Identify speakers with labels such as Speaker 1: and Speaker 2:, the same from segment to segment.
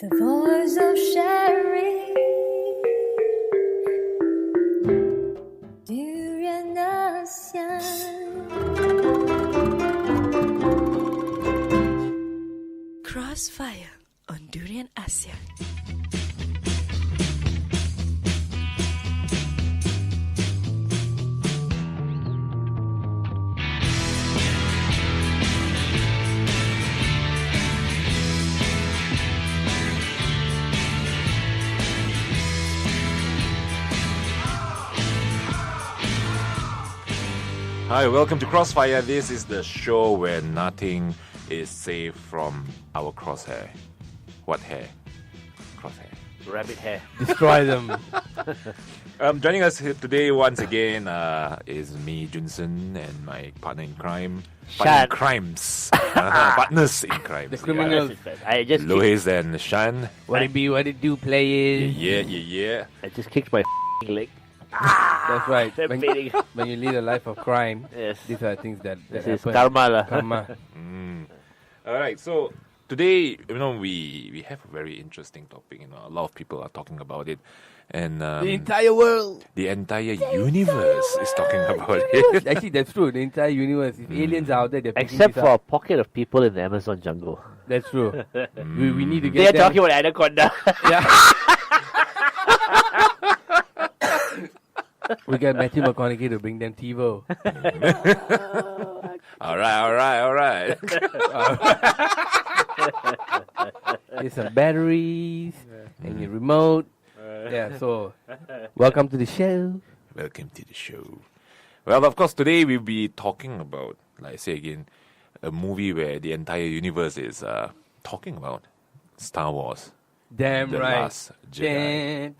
Speaker 1: The voice of Sherry. DurianAsean.
Speaker 2: Krossfire on DurianAsean.
Speaker 3: Hi, welcome to Krossfire. This is the show where nothing is safe from our crosshair. What hair? Crosshair.
Speaker 4: Rabbit hair.
Speaker 5: Destroy them.
Speaker 3: Joining us here today once again is me, Jun Sern, and my partner in crime.
Speaker 4: Shan.
Speaker 3: Partners in crime.
Speaker 5: The criminals.
Speaker 4: I just
Speaker 3: Lohes and Shan.
Speaker 5: What it be, what it do, play it.
Speaker 3: Yeah.
Speaker 4: I just kicked my leg.
Speaker 5: That's right.
Speaker 4: I'm feeling.
Speaker 5: When you lead a life of crime,
Speaker 4: Yes.
Speaker 5: these are things that
Speaker 4: This is
Speaker 5: happen.
Speaker 4: karma lah.
Speaker 5: Karma.
Speaker 3: All right, so today, we have a very interesting topic. A lot of people are talking about it, and
Speaker 5: The entire world.
Speaker 3: the entire universe is talking about it.
Speaker 5: Actually, that's true. The entire universe. If aliens are out there, they're picking
Speaker 4: Except
Speaker 5: this
Speaker 4: for a
Speaker 5: up.
Speaker 4: pocket of people in the Amazon jungle.
Speaker 5: That's true. we need to
Speaker 4: They
Speaker 5: get
Speaker 4: are
Speaker 5: them.
Speaker 4: talking about anaconda.
Speaker 5: Yeah. We got Matthew McConaughey to bring them TiVo.
Speaker 3: All right.
Speaker 5: There's some batteries and your remote. Yeah, so welcome to the show.
Speaker 3: Welcome to the show. Well, of course, today we'll be talking about, like I say again, a movie where the entire universe is talking about Star Wars.
Speaker 5: Damn
Speaker 3: The
Speaker 5: right.
Speaker 3: Last Jedi.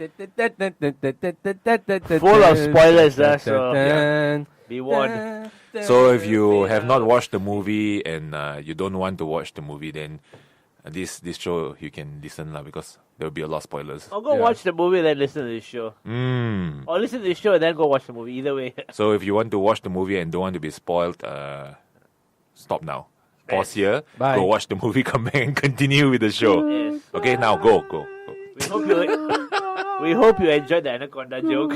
Speaker 4: Full of spoilers, so yeah. Be warned.
Speaker 3: So if you have not watched the movie and you don't want to watch the movie, then this show you can listen because there will be a lot of spoilers.
Speaker 4: Or go
Speaker 5: Yeah.
Speaker 4: watch the movie then listen to this show. Or listen to the show and then go watch the movie. Either way.
Speaker 3: So if you want to watch the movie and don't want to be spoiled, stop now. Pause here.
Speaker 5: Bye.
Speaker 3: Go watch the movie, come back and continue with the show.
Speaker 4: Yes.
Speaker 3: Okay, now go.
Speaker 4: We hope you enjoyed the anaconda joke.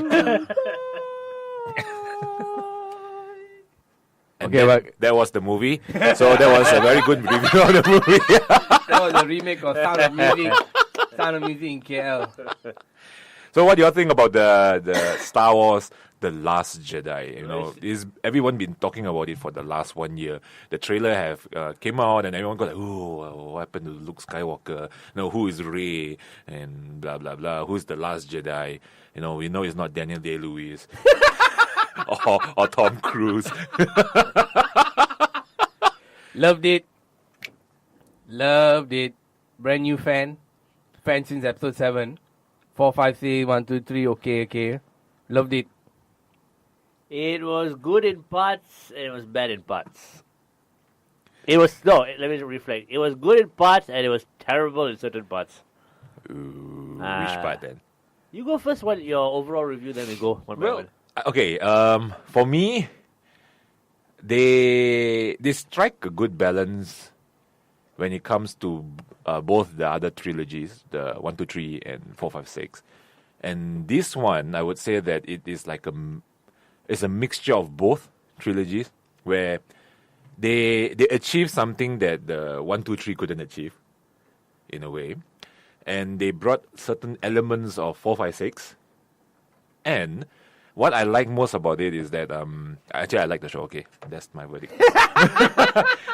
Speaker 3: And
Speaker 5: Okay,
Speaker 3: then that was the movie. So that was a very good review of the movie.
Speaker 5: That was a remake of Sound of Music. Sound of Music in KL.
Speaker 3: So what do you think about the Star Wars, The Last Jedi? Is everyone been talking about it for the last 1 year? The trailer have came out and everyone got like, oh, what happened to Luke Skywalker? Who is Rey? And blah blah blah. Who's the Last Jedi? We know it's not Daniel Day-Lewis or Tom Cruise.
Speaker 5: Loved it. Brand new fan. Fan since episode 7. 4, 5, 6, 1, 2, 3. Okay. Loved it.
Speaker 4: It was good in parts and it was bad in parts. Let me reflect. It was good in parts and it was terrible in certain parts.
Speaker 3: Ooh, which part then?
Speaker 4: You go first. What your overall review? Then we go one by one.
Speaker 3: Okay. For me, they strike a good balance when it comes to both the other trilogies, the 1, 2, 3, and 4, 5, 6. And this one, I would say that it is like it's a mixture of both trilogies, where they achieve something that the 1, 2, 3 couldn't achieve, in a way. And they brought certain elements of 4, 5, 6. And what I like most about it is that, actually I like the show, okay, that's my verdict.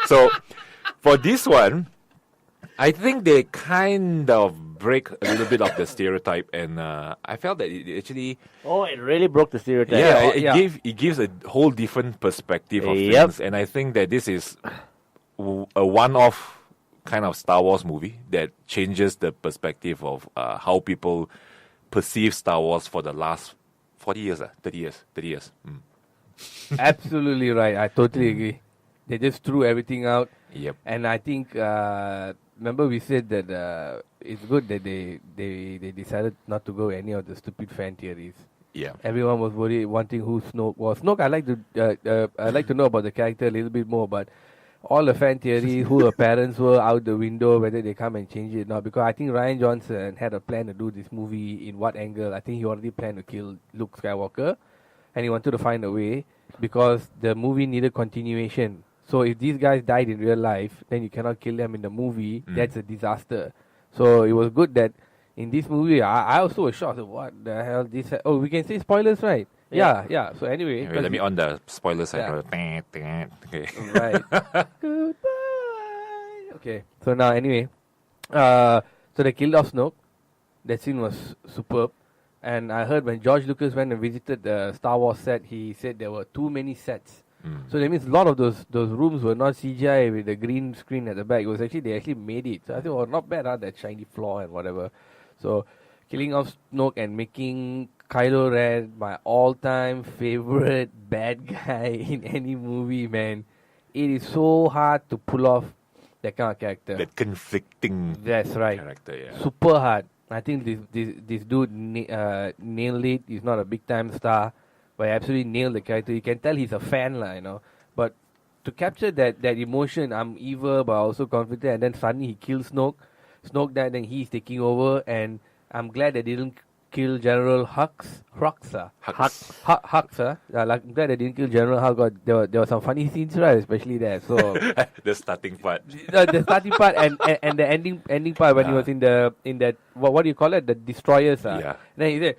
Speaker 3: So, for this one, I think they kind of break a little bit of the stereotype, and I felt that it actually...
Speaker 4: Oh, it really broke the stereotype.
Speaker 3: It gives a whole different perspective of
Speaker 4: Yep.
Speaker 3: things, and I think that this is a one-off kind of Star Wars movie that changes the perspective of how people perceive Star Wars for the last 40 years, 30 years.
Speaker 5: Absolutely right. I totally agree. They just threw everything out.
Speaker 3: Yep.
Speaker 5: And I think, remember we said that it's good that they decided not to go any of the stupid fan theories.
Speaker 3: Yeah.
Speaker 5: Everyone was wanting who Snoke was. Snoke, I like to know about the character a little bit more, but all the fan theories, who her parents were out the window, whether they come and change it or not. Because I think Rian Johnson had a plan to do this movie in what angle. I think he already planned to kill Luke Skywalker, and he wanted to find a way because the movie needed continuation. So if these guys died in real life, then you cannot kill them in the movie. That's a disaster. So it was good that in this movie, I also was shocked. What the hell? Oh, we can say spoilers, right? Yeah. So anyway,
Speaker 3: Wait, let me on the spoiler side.
Speaker 5: Yeah.
Speaker 3: Okay.
Speaker 5: Right. Goodbye. Okay. So now, anyway, so they killed off Snoke. That scene was superb. And I heard when George Lucas went and visited the Star Wars set, he said there were too many sets. So that means a lot of those rooms were not CGI with the green screen at the back. It was actually, they actually made it. So I thought, not bad, that shiny floor and whatever. So killing off Snoke and making Kylo Ren my all-time favorite bad guy in any movie, man. It is so hard to pull off that kind of character.
Speaker 3: That conflicting
Speaker 5: That's right.
Speaker 3: character, yeah.
Speaker 5: Super hard. I think this dude nailed it. He's not a big-time star, but he absolutely nailed the character. You can tell he's a fan, you know. But to capture that emotion, I'm evil, but also confident, and then suddenly he kills Snoke. Snoke died, then he's taking over, and I'm glad they didn't kill General Hux. I'm glad they didn't kill General Hux. There were some funny scenes, right? Especially there. So
Speaker 3: The starting part.
Speaker 5: the starting part and the ending part when he was in that what do you call it? The destroyers.
Speaker 3: Yeah.
Speaker 5: Then he said.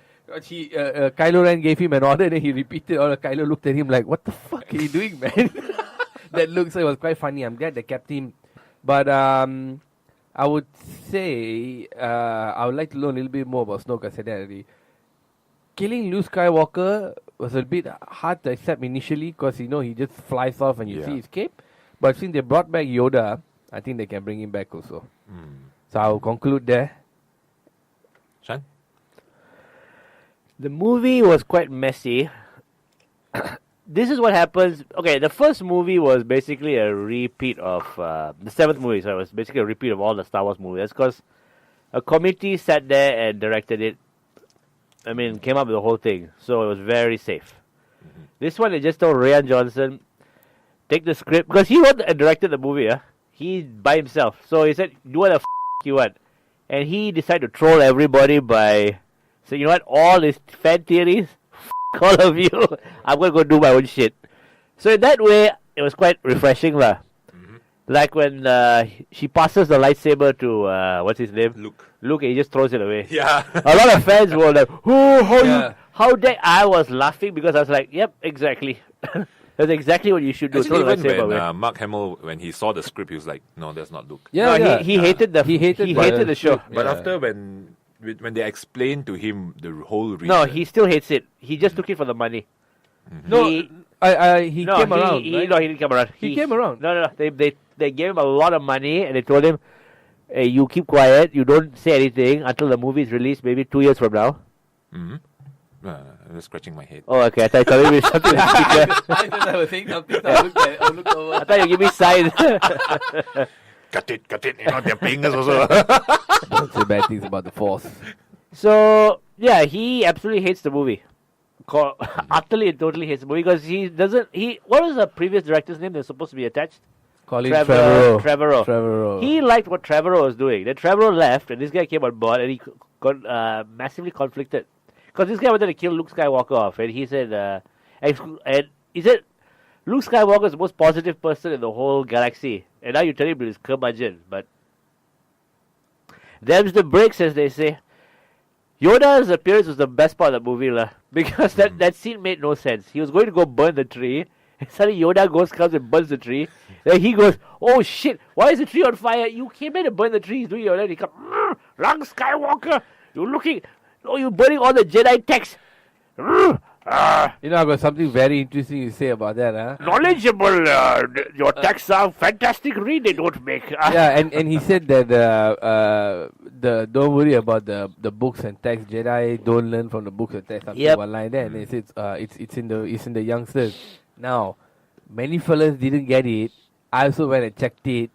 Speaker 5: Kylo Ren gave him an order, and then he repeated. All Kylo looked at him like, "What the fuck are you doing, man?" That look, so it was quite funny. I'm glad they kept him, but I would say I would like to learn a little bit more about Snoke. I said that already. Killing Luke Skywalker was a bit hard to accept initially because he just flies off and you see his cape. But since they brought back Yoda, I think they can bring him back also. So I will conclude there.
Speaker 3: Shan?
Speaker 4: The movie was quite messy. This is what happens. Okay, the first movie was basically a repeat of the seventh movie. So it was basically a repeat of all the Star Wars movies. That's because a committee sat there and directed it. I mean, came up with the whole thing. So it was very safe. This one, they just told Rian Johnson, take the script. Because he went and directed the movie. He by himself. So he said, do what the you want. And he decided to troll everybody by saying, you know what, all these fan theories, all of you, I'm going to go do my own shit. So in that way, it was quite refreshing. Like when she passes the lightsaber to, what's his name? Luke, and he just throws it away.
Speaker 3: Yeah.
Speaker 4: A lot of fans were like, how dare I was laughing because I was like, yep, exactly. That's exactly what you should do.
Speaker 3: Actually, even when Mark Hamill, when he saw the script, he was like, no, that's not Luke.
Speaker 4: He hated the show.
Speaker 3: But after when they explained to him the whole reason.
Speaker 4: No, he still hates it. He just took it for the money.
Speaker 5: No, he came around.
Speaker 4: No, he didn't come around.
Speaker 5: He came around.
Speaker 4: No. They gave him a lot of money and they told him, hey, you keep quiet. You don't say anything until the movie is released, maybe 2 years from now.
Speaker 3: I'm just scratching my head.
Speaker 4: Oh, okay. I thought you told me something.
Speaker 5: I was saying something. So I looked over.
Speaker 4: I thought you give me signs.
Speaker 3: Cut it. They're paying us also.
Speaker 5: Don't say bad things about the Force.
Speaker 4: So, yeah, he absolutely hates the movie. Utterly and totally hates the movie because he doesn't. What was the previous director's name? They're supposed to be attached.
Speaker 5: Colin Trevorrow.
Speaker 4: Trevorrow. He liked what Trevorrow was doing. Then Trevorrow left, and this guy came on board, and he got massively conflicted because this guy wanted to kill Luke Skywalker off, and he said, Luke Skywalker is the most positive person in the whole galaxy, and now you tell him he's curmudgeon, but them's the breaks, as they say. Yoda's appearance was the best part of the movie, because that scene made no sense. He was going to go burn the tree, and suddenly Yoda comes and burns the tree. Then he goes, oh shit, why is the tree on fire? You came in to burn the tree. He's doing Yoda, and he comes, Luke Skywalker, you're burning all the Jedi texts.
Speaker 5: I've got something very interesting to say about that, huh?
Speaker 4: Knowledgeable, your texts are fantastic read they don't make.
Speaker 5: Yeah, and he said that don't worry about the books and texts. Jedi don't learn from the books and texts. Something one line there, and he says it's in the youngsters. Now, many fellas didn't get it. I also went and checked it.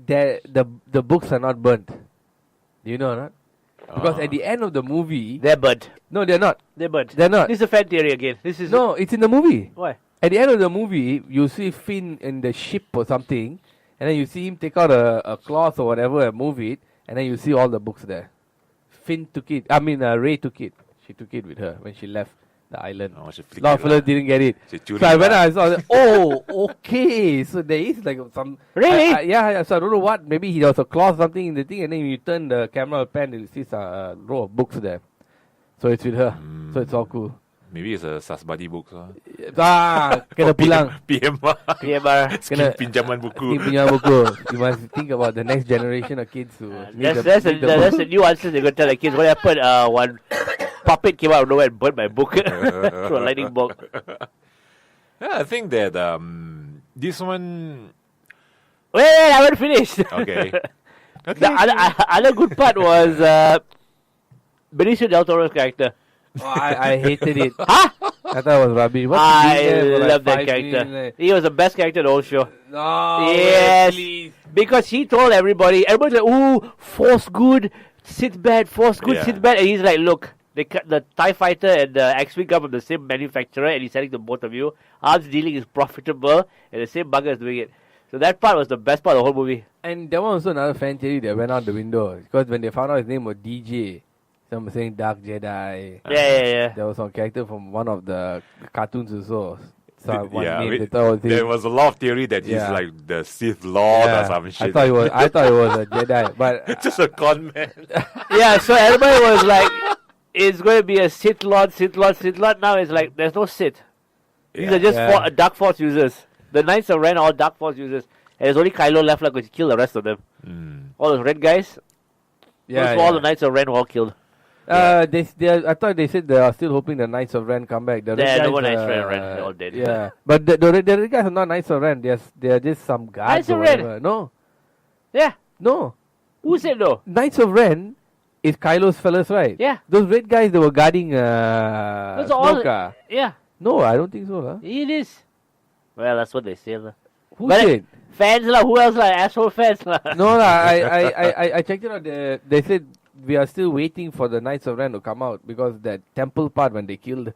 Speaker 5: The books are not burnt. Do you know or not? Because at the end of the movie,
Speaker 4: they're burnt.
Speaker 5: No, they're not.
Speaker 4: They're burnt.
Speaker 5: They're not.
Speaker 4: This is a fan theory again.
Speaker 5: No, it's in the movie.
Speaker 4: Why?
Speaker 5: At the end of the movie, you see Finn in the ship or something, and then you see him take out a cloth or whatever and move it, and then you see all the books there. Finn took it. I mean, Ray took it. She took it with her when she left the island.
Speaker 3: Oh, she flicked
Speaker 5: A lot of
Speaker 3: it
Speaker 5: fellas
Speaker 3: lah.
Speaker 5: didn't get it.
Speaker 3: She tuned
Speaker 5: So I
Speaker 3: it
Speaker 5: went
Speaker 3: lah.
Speaker 5: out, I saw that. Oh, okay. So there is like some.
Speaker 2: Really?
Speaker 5: Yeah. So I don't know what. Maybe there was a cloth something in the thing, and then you turn the camera pan, you see a row of books there. So it's with her. So it's all cool.
Speaker 3: Maybe it's a Sasbadi book.
Speaker 5: Kena pulang.
Speaker 3: PMR.
Speaker 2: PMR.
Speaker 3: Skim pinjaman buku.
Speaker 5: Skim punya buku. You must think about the next generation of kids who. need
Speaker 2: That's
Speaker 5: need the
Speaker 2: the
Speaker 5: book.
Speaker 2: new answer they're going to tell the kids. What happened? One puppet came out of nowhere and burned my book through a lightning bolt.
Speaker 3: Yeah, I think that this one.
Speaker 2: Wait, I haven't finished.
Speaker 3: Okay.
Speaker 2: The other good part was Benicio del Toro's character.
Speaker 5: Oh, I hated it.
Speaker 2: Huh?
Speaker 5: I thought it was rubbish. What's he
Speaker 2: I
Speaker 5: doing there for like
Speaker 2: love that
Speaker 5: 5
Speaker 2: character.
Speaker 5: minutes,
Speaker 2: He was the best character in the whole show.
Speaker 5: No,
Speaker 2: Yes.
Speaker 5: please.
Speaker 2: Because he told everybody's like, ooh, Force good, Sith bad, Force good,
Speaker 3: Yeah.
Speaker 2: Sith bad. And he's like, look, the TIE Fighter and the X-Wing come from the same manufacturer and he's selling to both of you. Arms dealing is profitable and the same bugger is doing it. So that part was the best part of the whole movie.
Speaker 5: And there was also another fan theory that went out the window. Because when they found out his name was DJ, some were saying Dark Jedi.
Speaker 2: Yeah.
Speaker 5: There was some character from one of the cartoons also. So one
Speaker 3: Yeah,
Speaker 5: name
Speaker 3: wait,
Speaker 5: they thought was him.
Speaker 3: there was a lot of theory that he's
Speaker 5: Yeah.
Speaker 3: like the Sith Lord or
Speaker 5: Yeah.
Speaker 3: some shit.
Speaker 5: I thought it was a Jedi, but
Speaker 3: Just a con man.
Speaker 2: Yeah, so everybody was like, it's going to be a Sith Lord. Now it's like, there's no Sith. These are just
Speaker 5: Yeah.
Speaker 2: Dark Force users. The Knights of Ren are all Dark Force users. And there's only Kylo left, like, because he killed the rest of them. All those red guys, all the Knights of Ren were all killed.
Speaker 5: I thought they said they are still hoping the Knights of Ren come back. The red
Speaker 2: Yeah,
Speaker 5: guys,
Speaker 2: no one Knights of Ren, they're all dead.
Speaker 5: Yeah, but the red guys are not Knights of Ren. They are just some guys.
Speaker 2: Knights of
Speaker 5: or
Speaker 2: Ren?
Speaker 5: whatever. No,
Speaker 2: Yeah.
Speaker 5: no.
Speaker 2: Who said no?
Speaker 5: Knights of Ren is Kylo's fellas, right?
Speaker 2: Yeah.
Speaker 5: Those red guys that were guarding
Speaker 2: Those are all.
Speaker 5: Snoke.
Speaker 2: Yeah,
Speaker 5: No, I don't think so. Huh?
Speaker 2: it is. Well, that's what they say. lah.
Speaker 5: Who
Speaker 2: But
Speaker 5: said?
Speaker 2: Fans, lah. Who else, lah? Asshole fans, lah.
Speaker 5: No, I checked it out. They said we are still waiting for the Knights of Ren to come out because that temple part when they killed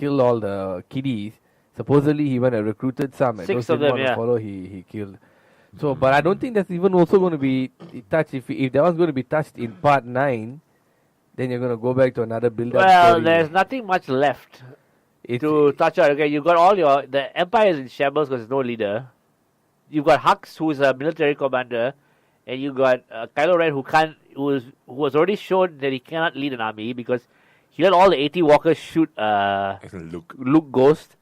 Speaker 5: all the kiddies, supposedly he went and recruited some and
Speaker 2: 6
Speaker 5: those
Speaker 2: of
Speaker 5: didn't
Speaker 2: them,
Speaker 5: want to
Speaker 2: yeah.
Speaker 5: follow, he killed. So, but I don't think that's even also going to be touched. If that was going to be touched in part 9, then you're going to go back to another build-up
Speaker 2: Well,
Speaker 5: story.
Speaker 2: there's nothing much left
Speaker 5: It's-
Speaker 2: to touch on. Okay, you got the Empire is in shambles because there's no leader. You've got Hux, who's a military commander, and you got Kylo Ren, who was already shown that he cannot lead an army because he let all the 80 walkers shoot
Speaker 3: Look.
Speaker 2: Luke Ghost.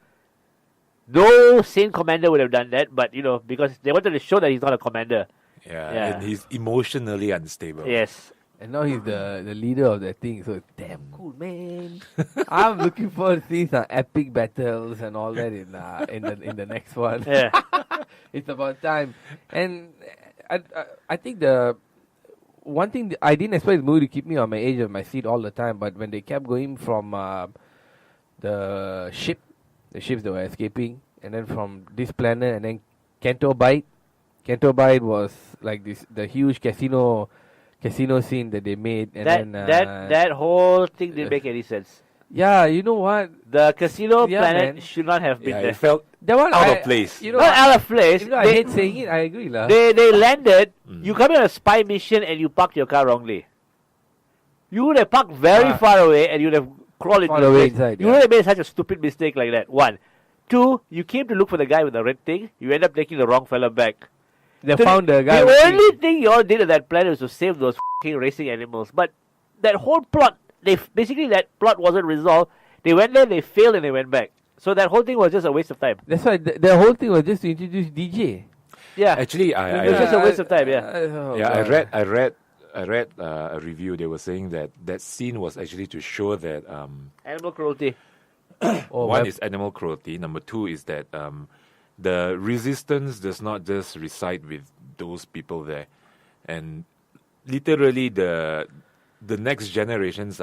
Speaker 2: No sane commander would have done that, but because they wanted to show that he's not a commander.
Speaker 3: Yeah,
Speaker 2: Yeah.
Speaker 3: and he's emotionally unstable.
Speaker 2: Yes.
Speaker 5: And now he's the leader of that thing, so it's damn cool, man. I'm looking forward to seeing some epic battles and all that in the next one.
Speaker 2: Yeah.
Speaker 5: It's about time. And I think the one thing I didn't expect the movie to keep me on my edge of my seat all the time, but when they kept going from the ships that were escaping, and then from this planet, and then Canto Bight was like the huge casino scene that they made, and
Speaker 2: That whole thing didn't make any sense.
Speaker 5: yeah, you know what?
Speaker 2: The casino
Speaker 5: Yeah,
Speaker 2: planet
Speaker 5: man.
Speaker 2: should not have been
Speaker 3: Yeah,
Speaker 2: there.
Speaker 3: it felt
Speaker 5: That one
Speaker 3: out of place.
Speaker 5: You know,
Speaker 2: Not out of place.
Speaker 5: even though I
Speaker 2: They,
Speaker 5: hate saying it, I agree, lah.
Speaker 2: they landed. You come on a spy mission and you parked your car wrongly. You would have parked very far away and you would have crawled into
Speaker 5: Far
Speaker 2: the
Speaker 5: away
Speaker 2: place.
Speaker 5: inside,
Speaker 2: You
Speaker 5: yeah.
Speaker 2: would have made such a stupid mistake like that. 1. 2. You came to look for the guy with the red thing. You end up taking the wrong fella back.
Speaker 5: They
Speaker 2: So
Speaker 5: found the guy.
Speaker 2: The
Speaker 5: with the-
Speaker 2: only thing you all did at that planet was to save those f***ing racing animals. But that whole plot, basically that plot wasn't resolved. They went there, they failed, and they went back. So that whole thing was just a waste of time.
Speaker 5: That's why the whole thing was just to introduce DJ.
Speaker 2: Yeah.
Speaker 3: actually
Speaker 2: It was just a waste of time, yeah.
Speaker 3: I read a review. They were saying that scene was actually to show that
Speaker 2: Animal cruelty.
Speaker 3: one is animal cruelty. Number 2 is that the resistance does not just reside with those people there, and literally the next generations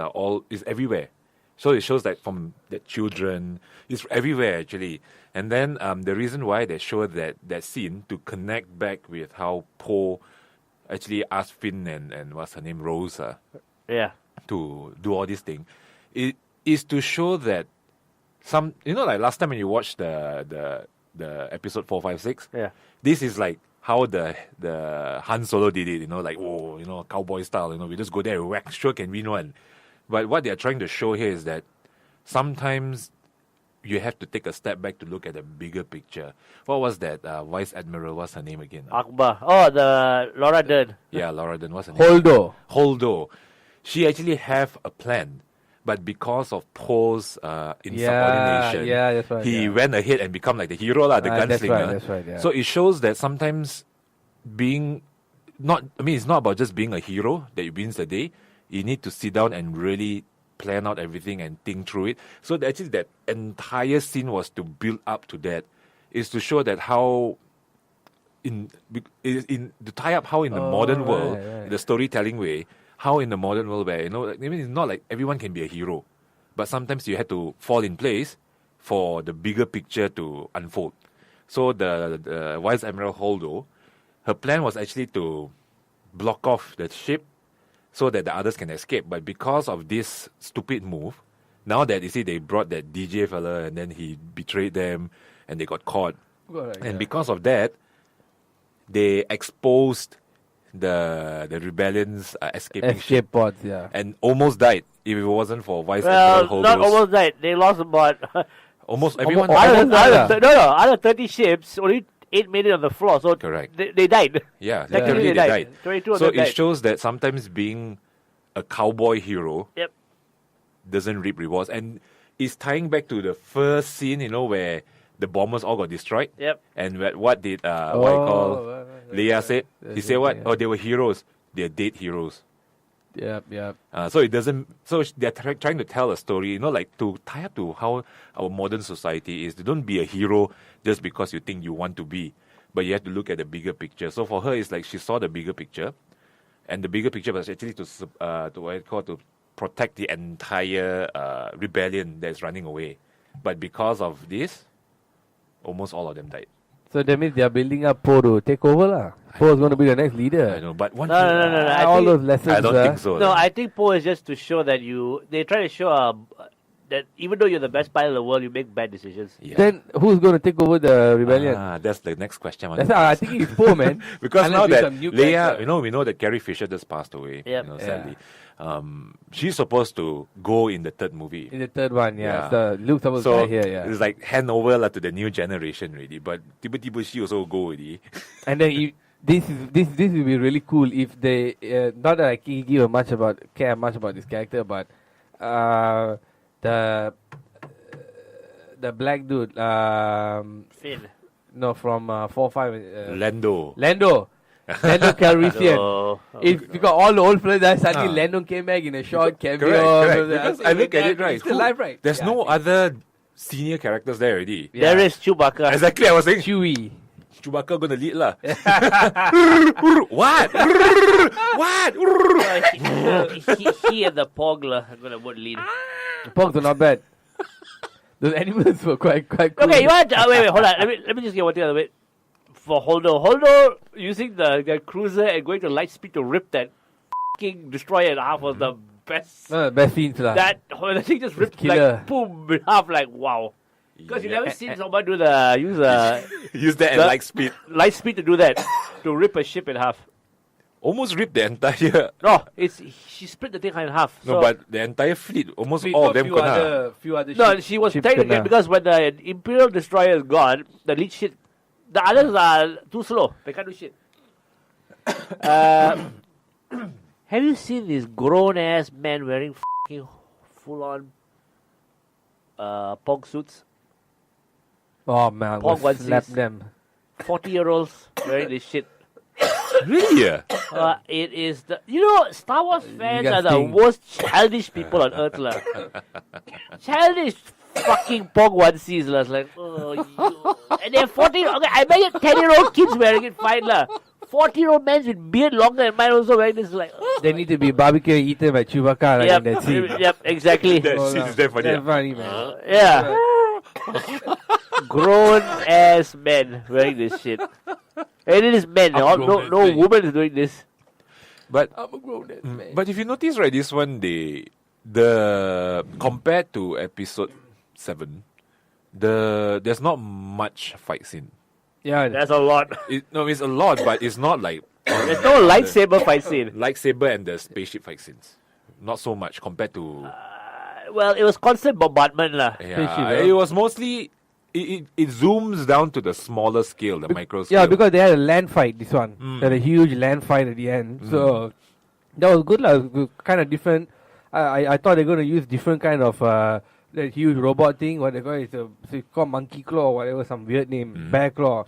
Speaker 3: is everywhere. So it shows that from the children, it's everywhere actually. And then the reason why they showed that scene to connect back with how Poe actually asked Finn and what's her name, Rose,
Speaker 2: Yeah.
Speaker 3: to do all this thing, it is to show that some, like last time when you watched the episode 4, 5, 6,
Speaker 4: Yeah.
Speaker 3: this is like how the Han Solo did it, like, cowboy style, we just go there and whack, sure can win one. But what they're trying to show here is that sometimes you have to take a step back to look at the bigger picture. What was that Vice Admiral? What's her name again?
Speaker 4: Akbar. Oh, the Laura Dern.
Speaker 3: Yeah, Laura Dern. What's her name? Holdo. She actually have a plan, but because of Poe's insubordination,
Speaker 5: that's right,
Speaker 3: he went ahead and become like the hero, the gunslinger.
Speaker 5: That's right, yeah.
Speaker 3: So it shows that sometimes it's not about just being a hero that wins the day. You need to sit down and really plan out everything and think through it. So actually that entire scene was to build up to that, is to show that how to tie up how in the modern world, the storytelling way, how in the modern world where, it's not like everyone can be a hero, but sometimes you have to fall in place for the bigger picture to unfold. So the Vice Admiral Holdo, her plan was actually to block off the ship so that the others can escape. But because of this stupid move, now that they brought that DJ fella and then he betrayed them and they got caught. Because of that, they exposed the rebellion's escape
Speaker 5: pods,
Speaker 3: and almost died if it wasn't for Vice Admiral Holdo's.
Speaker 4: Not almost died. They lost about
Speaker 3: almost everyone.
Speaker 4: Out of 30 ships, only 8 made it on the floor. So
Speaker 3: correct.
Speaker 4: They died.
Speaker 3: Yeah,
Speaker 4: technically
Speaker 3: they died.
Speaker 4: 22
Speaker 3: so
Speaker 4: of them
Speaker 3: it
Speaker 4: died.
Speaker 3: shows that sometimes being a cowboy hero
Speaker 4: Yep.
Speaker 3: doesn't reap rewards. And it's tying back to the first scene, where the bombers all got destroyed.
Speaker 4: Yep.
Speaker 3: And what did Leia said? He said what? Oh, they were heroes. They're dead heroes.
Speaker 5: Yep.
Speaker 3: So it doesn't. So they're trying to tell a story, like to tie up to how our modern society is. Don't be a hero just because you think you want to be, but you have to look at the bigger picture. So for her, it's like she saw the bigger picture, and the bigger picture was actually to protect the entire rebellion that's running away. But because of this, almost all of them died.
Speaker 5: So that means they are building up Poe to take over, lah. Poe is going to be the next leader.
Speaker 3: I know, but one
Speaker 4: No. I
Speaker 5: all
Speaker 4: think-
Speaker 5: those lessons.
Speaker 3: I don't think so.
Speaker 4: No, I think Poe is just to show that they try to show that even though you're the best pilot in the world, you make bad decisions.
Speaker 3: Yeah.
Speaker 5: Then who's going to take over the rebellion?
Speaker 3: That's the next question.
Speaker 5: That's how I think it's Poe, man.
Speaker 3: Because
Speaker 5: Unless
Speaker 3: now
Speaker 5: with
Speaker 3: that
Speaker 5: some new
Speaker 3: Leia,
Speaker 5: character.
Speaker 3: we know that Carrie Fisher just passed away.
Speaker 4: Yep.
Speaker 3: Sadly. She's supposed to go in the third movie.
Speaker 5: In the third one,
Speaker 3: Yeah.
Speaker 5: So Luke's supposed to
Speaker 3: So
Speaker 5: die here, yeah.
Speaker 3: it's like hand over to the new generation already. But tiba-tiba she also go already.
Speaker 5: And then this will be really cool if they not that I care much about this character, but the black dude
Speaker 4: Finn.
Speaker 5: no from 4-5
Speaker 3: Lando.
Speaker 5: Lando Calrissian.
Speaker 4: So,
Speaker 5: If you got all the old players, then suddenly Lando came back in a short cameo.
Speaker 3: Correct. Because I look at it right.
Speaker 5: He's still alive, right?
Speaker 3: There's no other senior characters there already.
Speaker 5: Yeah.
Speaker 4: there is Chewbacca.
Speaker 3: Exactly, I was saying
Speaker 5: Chewie.
Speaker 3: Chewbacca gonna lead lah. What? What?
Speaker 4: He and the Pogler are gonna both lead.
Speaker 5: The Pogs are not bad. Those animals were quite cool.
Speaker 4: Okay, you want? Wait, hold on. Let me just get one thing out of it. For Holdo using the cruiser and going to light speed to rip that fucking destroyer in half was the best.
Speaker 5: Best scenes lah.
Speaker 4: That thing just ripped
Speaker 5: killer.
Speaker 4: like boom in half, like wow. Because you
Speaker 3: Yeah.
Speaker 4: never seen someone use
Speaker 3: Use that and like speed.
Speaker 4: light speed to do that, to rip a ship in half.
Speaker 3: Almost ripped the entire.
Speaker 4: No, she split the thing in half.
Speaker 3: No,
Speaker 4: so,
Speaker 3: but the entire fleet, almost all of them kena.
Speaker 5: Few other
Speaker 4: no,
Speaker 5: ships.
Speaker 4: she was
Speaker 5: ships
Speaker 4: technically
Speaker 5: kena.
Speaker 4: because when the Imperial destroyer is gone, the lead ship, the others are too slow. They can't do shit. Have you seen these grown ass men wearing fucking full on Pog suits?
Speaker 5: Oh man,
Speaker 4: Pog
Speaker 5: we'll slap
Speaker 4: onesies.
Speaker 5: them.
Speaker 4: 40-year-olds wearing this shit.
Speaker 3: Really? Yeah.
Speaker 4: It is Star Wars fans are the
Speaker 5: Disgusting.
Speaker 4: most childish people on earth, lah. Childish fucking Pog onesies, lah. It's like, oh, you. And they're 14. Okay, I bet you 10-year-old kids wearing it fine, lah. 40-year-old men with beard longer than mine also wearing this, like.
Speaker 5: They need to be barbecue eaten by Chewbacca, like in that scene.
Speaker 4: Yep, exactly.
Speaker 3: That shit is that funny.
Speaker 5: That's funny, man.
Speaker 4: Yeah. Grown ass men wearing this shit. And it is men. No woman is doing this.
Speaker 3: But
Speaker 5: I'm a grown ass man.
Speaker 3: but if you notice, right, this one the compared to episode 7, there's not much fight scene.
Speaker 5: Yeah,
Speaker 2: That's a lot.
Speaker 3: It's a lot, but it's not like
Speaker 2: There's no lightsaber fight scene.
Speaker 3: lightsaber and the spaceship fight scenes. Not so much compared to.
Speaker 2: Well, it was constant bombardment lah.
Speaker 3: Yeah, it was mostly. It zooms down to the smaller scale, the micro scale.
Speaker 5: Yeah, because they had a land fight, this one. They had a huge land fight at the end. So, that was good, kind of different. I thought they were going to use different kind of that huge robot thing. What they call it, it's called Monkey Claw or whatever, some weird name. Bear Claw.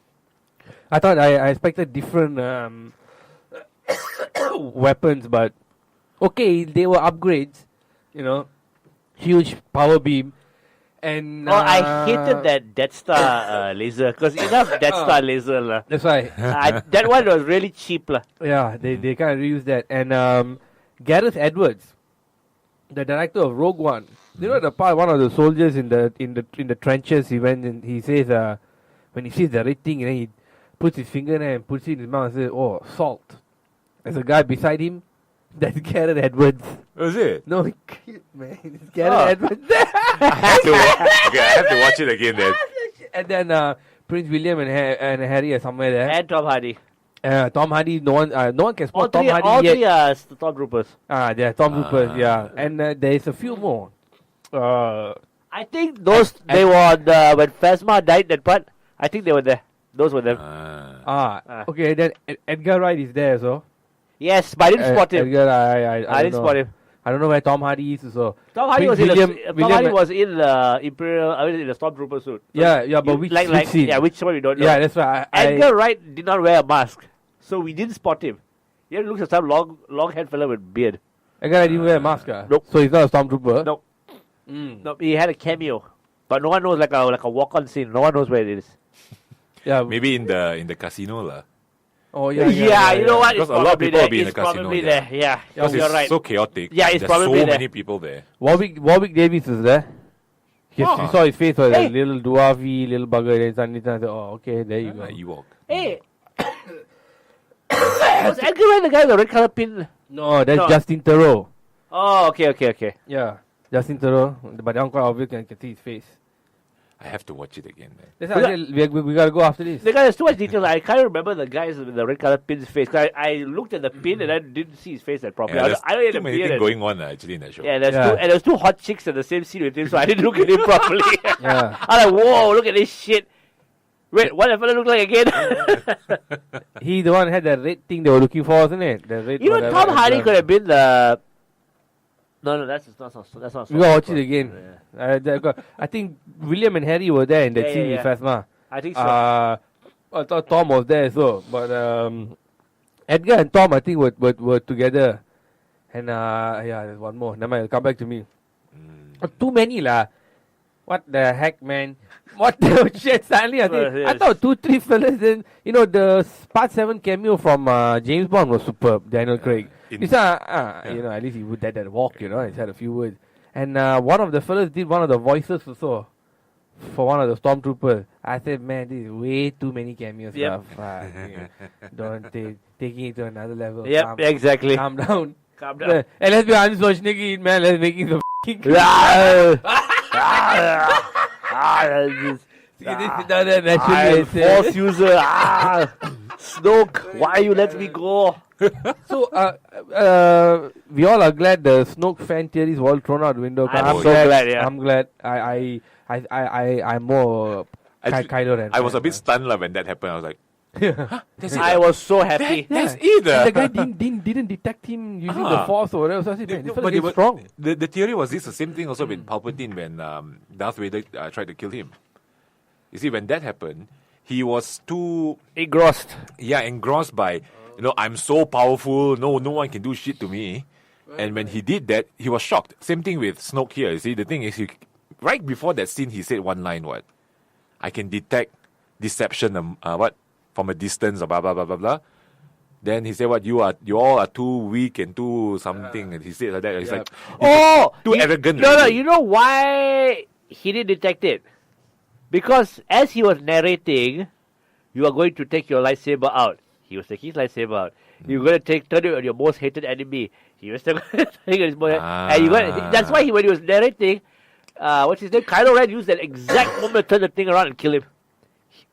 Speaker 5: I expected different weapons, but okay, they were upgrades. Huge power beam. And
Speaker 2: I hated that Death Star laser because enough Death Star laser lah.
Speaker 5: That's why.
Speaker 2: That one was really cheap lah.
Speaker 5: Yeah, they kind of reused that. And Gareth Edwards, the director of Rogue One, you know the part one of the soldiers in the trenches. He went and he says when he sees the red thing, and then he puts his finger there and puts it in his mouth and says, "Oh, salt." There's a guy beside him. That's Gareth Edwards.
Speaker 3: Was it?
Speaker 5: No, man, it's Gareth Edwards.
Speaker 3: I have to watch it again then.
Speaker 5: And then Prince William and Harry are somewhere there.
Speaker 2: And Tom Hardy.
Speaker 5: Tom Hardy, no one can spot Tom Hardy
Speaker 2: all
Speaker 5: yet.
Speaker 2: three are stormtroopers.
Speaker 5: They are stormtroopers, yeah. And there is a few more.
Speaker 2: I think they were when Phasma died that part. I think they were there. Those were them.
Speaker 5: Okay. Then Edgar Wright is there, so.
Speaker 2: Yes, but I didn't spot him.
Speaker 5: Edgar,
Speaker 2: I didn't spot him.
Speaker 5: I don't know where Tom Hardy is, so.
Speaker 2: Tom Hardy was in the Imperial. I mean, in the stormtrooper suit. So
Speaker 5: yeah, but which scene?
Speaker 2: Yeah, which one we don't know.
Speaker 5: Yeah, that's right.
Speaker 2: Edgar Wright did not wear a mask, so we didn't spot him. He looks like some long-haired fella with beard.
Speaker 5: Edgar Wright didn't wear a mask.
Speaker 2: Nope.
Speaker 5: So he's not a stormtrooper.
Speaker 2: Nope. Nope. He had a cameo, but no one knows like a walk-on scene. No one knows where it is.
Speaker 5: Yeah,
Speaker 3: Maybe in the casino lah.
Speaker 5: Oh
Speaker 2: Yeah, you know what?
Speaker 3: Because
Speaker 2: It's
Speaker 3: a lot of people
Speaker 2: there.
Speaker 3: will be in
Speaker 2: It's
Speaker 3: the casino.
Speaker 2: probably there. Yeah,
Speaker 3: Because
Speaker 2: you're
Speaker 3: it's
Speaker 2: right.
Speaker 3: so chaotic.
Speaker 2: Yeah, it's
Speaker 3: There's
Speaker 2: probably
Speaker 3: so
Speaker 2: there.
Speaker 3: many people there.
Speaker 5: Warwick Davis is there. You saw his face was
Speaker 2: Hey.
Speaker 5: a little dwarfy, little bugger. Then suddenly I said, "Oh, okay, there you go."
Speaker 3: Ewok.
Speaker 2: Hey, was Edgar Wright the guy with the red color pin?
Speaker 5: No, that's
Speaker 2: No.
Speaker 5: Justin Theroux.
Speaker 2: Oh, okay.
Speaker 5: Yeah, Justin Theroux. But that one quite obvious. You can see his face.
Speaker 3: I have to watch it again, man.
Speaker 5: That's why I said we gotta go after this.
Speaker 2: The guy has too much detail. I can't remember the guys with the red color pin's face. I looked at the pin and I didn't see his face that properly.
Speaker 3: Yeah, there's
Speaker 2: I don't
Speaker 3: too
Speaker 2: know
Speaker 3: many things going on actually in that show.
Speaker 2: Yeah, there's two hot chicks in the same scene with him, so I didn't look at him properly.
Speaker 5: Yeah.
Speaker 2: I'm like, whoa, look at this shit. Wait, what the fella look like again?
Speaker 5: He the one had the red thing they were looking for, wasn't it? The red.
Speaker 2: You know,
Speaker 5: whatever,
Speaker 2: Tom Hardy
Speaker 5: the-
Speaker 2: could have been the. No, that's not.
Speaker 5: We gotta watch it again. I think William and Harry were there in that scene with Phasma.
Speaker 2: I think so.
Speaker 5: I thought Tom was there as well, but Edgar and Tom I think were together. And there's one more. Never mind, it'll come back to me. Too many lah. What the heck, man? What the shit? Suddenly I thought 2-3 fellas. Then the Part 7 cameo from James Bond was superb. Daniel Craig. This at least he would that walk. He had a few words. And one of the fellas did one of the voices also for one of the stormtroopers. I said, man, this is way too many cameos.
Speaker 2: Yep.
Speaker 5: Don't taking it to another level.
Speaker 2: Yep, exactly.
Speaker 5: Calm down.
Speaker 2: Calm down.
Speaker 5: And let's be honest, Schwarzenegger, man, let's make it the f***ing
Speaker 2: Force user. Snoke, why you let me go?
Speaker 5: So, we all are glad the Snoke fan theories were all thrown out the window.
Speaker 2: I'm so glad, yeah.
Speaker 5: I'm glad. I'm more Kylo Ren.
Speaker 3: I was a bit stunned when that happened. I was like,
Speaker 2: I was so happy.
Speaker 3: that's it.
Speaker 5: The guy didn't detect him using the Force or whatever. So I said, man, this fella is strong.
Speaker 3: The theory was this, the same thing also with Palpatine when Darth Vader tried to kill him. You see, when that happened, he was too
Speaker 2: Engrossed.
Speaker 3: engrossed by, I'm so powerful, no one can do shit to me. And when he did that, he was shocked. Same thing with Snoke here. You see, the thing is, right before that scene, he said one line, what? I can detect deception, from a distance, blah, blah, blah, blah, blah. Then he said, what, you all are too weak and too something. And he said like that. He's like, too arrogant.
Speaker 2: No, you know why he didn't detect it? Because as he was narrating, you are going to take your lightsaber out. He was taking his lightsaber out. You're going to turn it on your most hated enemy. He was still taking his most. And that's why when he was narrating, what's his name? Kylo Ren used that exact moment to turn the thing around and kill him.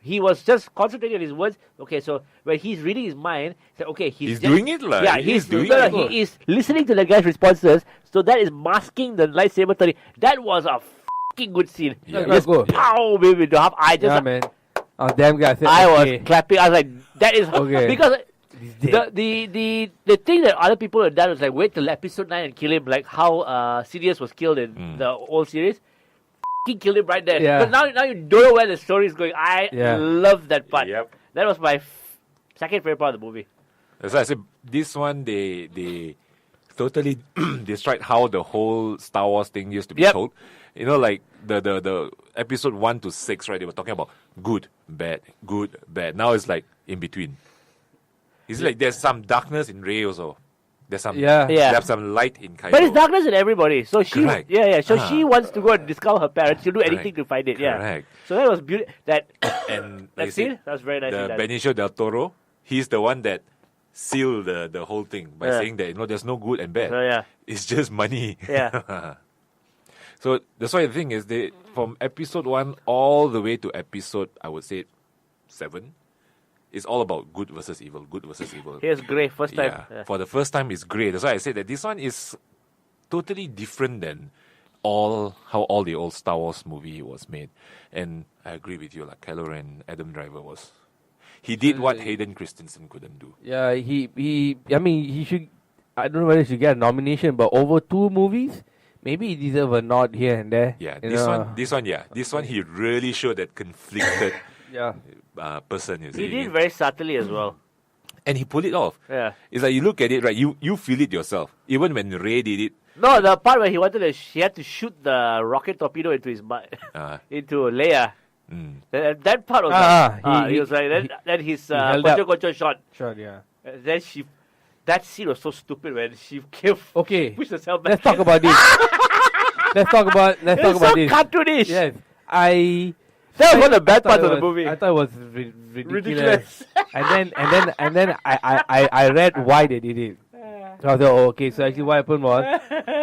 Speaker 2: He was just concentrating on his words. Okay, so when he's reading his mind, he said, okay,
Speaker 3: He's
Speaker 2: just,
Speaker 3: doing it, like.
Speaker 2: yeah,
Speaker 3: He's doing
Speaker 2: no,
Speaker 3: it.
Speaker 2: no, he is listening to the guy's responses. So that is masking the lightsaber turning. That was a fucking good scene.
Speaker 3: Yeah.
Speaker 5: Let's go.
Speaker 2: Pow, baby, the half. I just,
Speaker 5: Yeah, man. Oh, damn guy.
Speaker 2: I
Speaker 5: okay.
Speaker 2: was clapping. I was like, that is
Speaker 5: Okay.
Speaker 2: because
Speaker 5: He's dead.
Speaker 2: the thing that other people have done was like wait till episode 9 and kill him, like how Sidious was killed in the old series. Fucking killed him right there.
Speaker 5: Yeah.
Speaker 2: But now you don't know where the story is going. I love that part.
Speaker 3: Yep.
Speaker 2: That was my second favorite part of the movie.
Speaker 3: That's why I said this one they totally destroyed how the whole Star Wars thing used to be
Speaker 2: Yep.
Speaker 3: told. You know, like the episode 1 to 6, right? They were talking about good, bad. Now it's like in between. It's like there's some darkness in Rey also. There's some
Speaker 5: Yeah.
Speaker 3: there's some light in Kylo.
Speaker 2: But it's darkness in everybody. So she
Speaker 3: Correct.
Speaker 2: So she wants to go and discover her parents. She'll do anything to find it. Yeah.
Speaker 3: Correct.
Speaker 2: So that was beautiful. That
Speaker 3: And like
Speaker 2: that
Speaker 3: you
Speaker 2: scene
Speaker 3: said,
Speaker 2: that was very nicely
Speaker 3: the
Speaker 2: done.
Speaker 3: Benicio del Toro, he's the one that sealed the whole thing by
Speaker 2: Yeah.
Speaker 3: saying that there's no good and bad.
Speaker 2: So yeah.
Speaker 3: It's just money.
Speaker 2: Yeah.
Speaker 3: So that's why the thing is they from episode 1 all the way to episode, I would say 7, it's all about good versus evil.
Speaker 2: Here's Grey first time.
Speaker 3: Yeah. For the first time it's great. That's why I said that this one is totally different than how all the old Star Wars movie was made. And I agree with you, like Kylo Ren, Adam Driver he did what Hayden Christensen couldn't do.
Speaker 5: Yeah, I mean, he should. I don't know whether he should get a nomination, but over 2 movies, maybe he deserves a nod here and there.
Speaker 3: Yeah,
Speaker 5: you
Speaker 3: this
Speaker 5: know.
Speaker 3: one he really showed that conflicted
Speaker 5: Yeah.
Speaker 3: person. You see.
Speaker 2: He did very subtly as well.
Speaker 3: And he pulled it off.
Speaker 2: Yeah.
Speaker 3: It's like you look at it, right? You feel it yourself. Even when Rey did it,
Speaker 2: No, the part where he had to shoot the rocket torpedo into his into Leia. That part was he was like then his
Speaker 5: held up.
Speaker 2: Kocho shot.
Speaker 5: Sure, yeah.
Speaker 2: Then that scene was so stupid when she came
Speaker 5: Okay,
Speaker 2: pushed herself back.
Speaker 5: let's talk about this. let's talk about
Speaker 2: It's so
Speaker 5: this.
Speaker 2: cartoonish.
Speaker 5: Yes,
Speaker 2: That was one of the bad
Speaker 5: thought
Speaker 2: parts
Speaker 5: it
Speaker 2: of the
Speaker 5: was-
Speaker 2: movie.
Speaker 5: I thought it was ridiculous.
Speaker 2: Ridiculous.
Speaker 5: and then I read why they did it. So I thought, okay, so actually what happened was,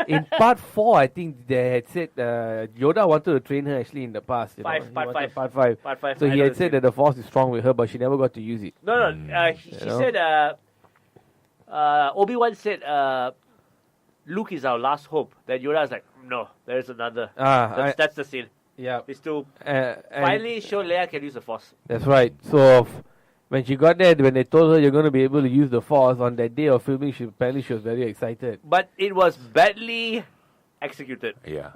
Speaker 5: in part 4, I think they had said Yoda wanted to train her actually in the past.
Speaker 2: Part five.
Speaker 5: Part 5.
Speaker 2: Part 5.
Speaker 5: So
Speaker 2: I
Speaker 5: he
Speaker 2: know
Speaker 5: had
Speaker 2: the
Speaker 5: said
Speaker 2: scene.
Speaker 5: that the Force is strong with her, but she never got to use it.
Speaker 2: No. She
Speaker 5: know?
Speaker 2: said Obi-Wan said Luke is our last hope. Then Yoda's like, no, there is another. That's the scene.
Speaker 5: Yeah.
Speaker 2: It's to
Speaker 5: And
Speaker 2: finally show Leia can use the Force.
Speaker 5: that's right. So when she got there, when they told her you're going to be able to use the Force on that day of filming, she was very excited.
Speaker 2: But it was badly executed.
Speaker 3: yeah.